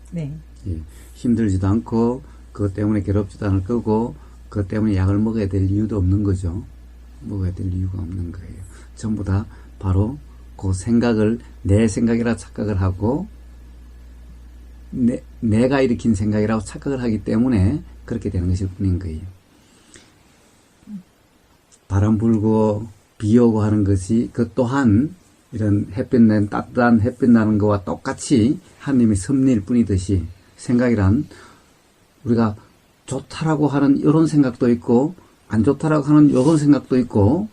네. 예, 힘들지도 않고 그것 때문에 괴롭지도 않을 거고 그것 때문에 약을 먹어야 될 이유도 없는 거죠. 먹어야 될 이유가 없는 거예요. 전부 다 바로 그 생각을 내 생각이라 착각을 하고 내가 일으킨 생각이라고 착각을 하기 때문에 그렇게 되는 것일 뿐인 거예요. 바람 불고 비 오고 하는 것이 그 또한 이런 따뜻한 햇빛 나는 것과 똑같이 하나님의 섭리일 뿐이듯이 생각이란 우리가 좋다라고 하는 이런 생각도 있고 안 좋다라고 하는 이런 생각도 있고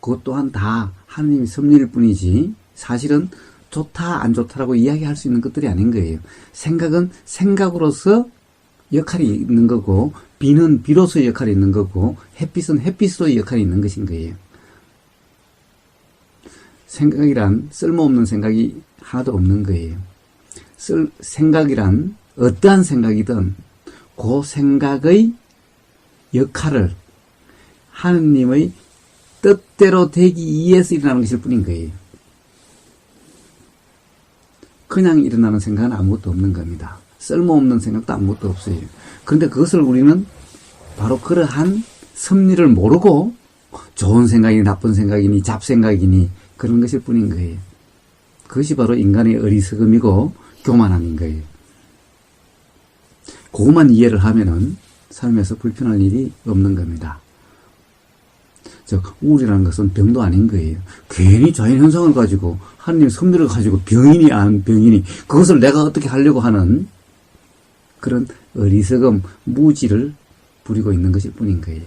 그것 또한 다 하나님의 섭리일 뿐이지 사실은 좋다 안 좋다라고 이야기할 수 있는 것들이 아닌 거예요. 생각은 생각으로서 역할이 있는 거고 비는 비로서 역할이 있는 거고 햇빛은 햇빛으로 역할이 있는 것인 거예요. 생각이란 쓸모없는 생각이 하나도 없는 거예요. 생각이란 어떠한 생각이든 그 생각의 역할을 하느님의 뜻대로 되기 위해서 일어나는 것일 뿐인 거예요. 그냥 일어나는 생각은 아무것도 없는 겁니다. 쓸모없는 생각도 아무것도 없어요. 그런데 그것을 우리는 바로 그러한 섭리를 모르고 좋은 생각이니 나쁜 생각이니 잡생각이니 그런 것일 뿐인 거예요. 그것이 바로 인간의 어리석음이고 교만함인 거예요. 그것만 이해를 하면은 삶에서 불편할 일이 없는 겁니다. 즉 우울이라는 것은 병도 아닌 거예요. 괜히 자연현상을 가지고 하나님의 섭리를 가지고 병인이 안 병인이 그것을 내가 어떻게 하려고 하는 그런 어리석음 무지를 부리고 있는 것일 뿐인 거예요.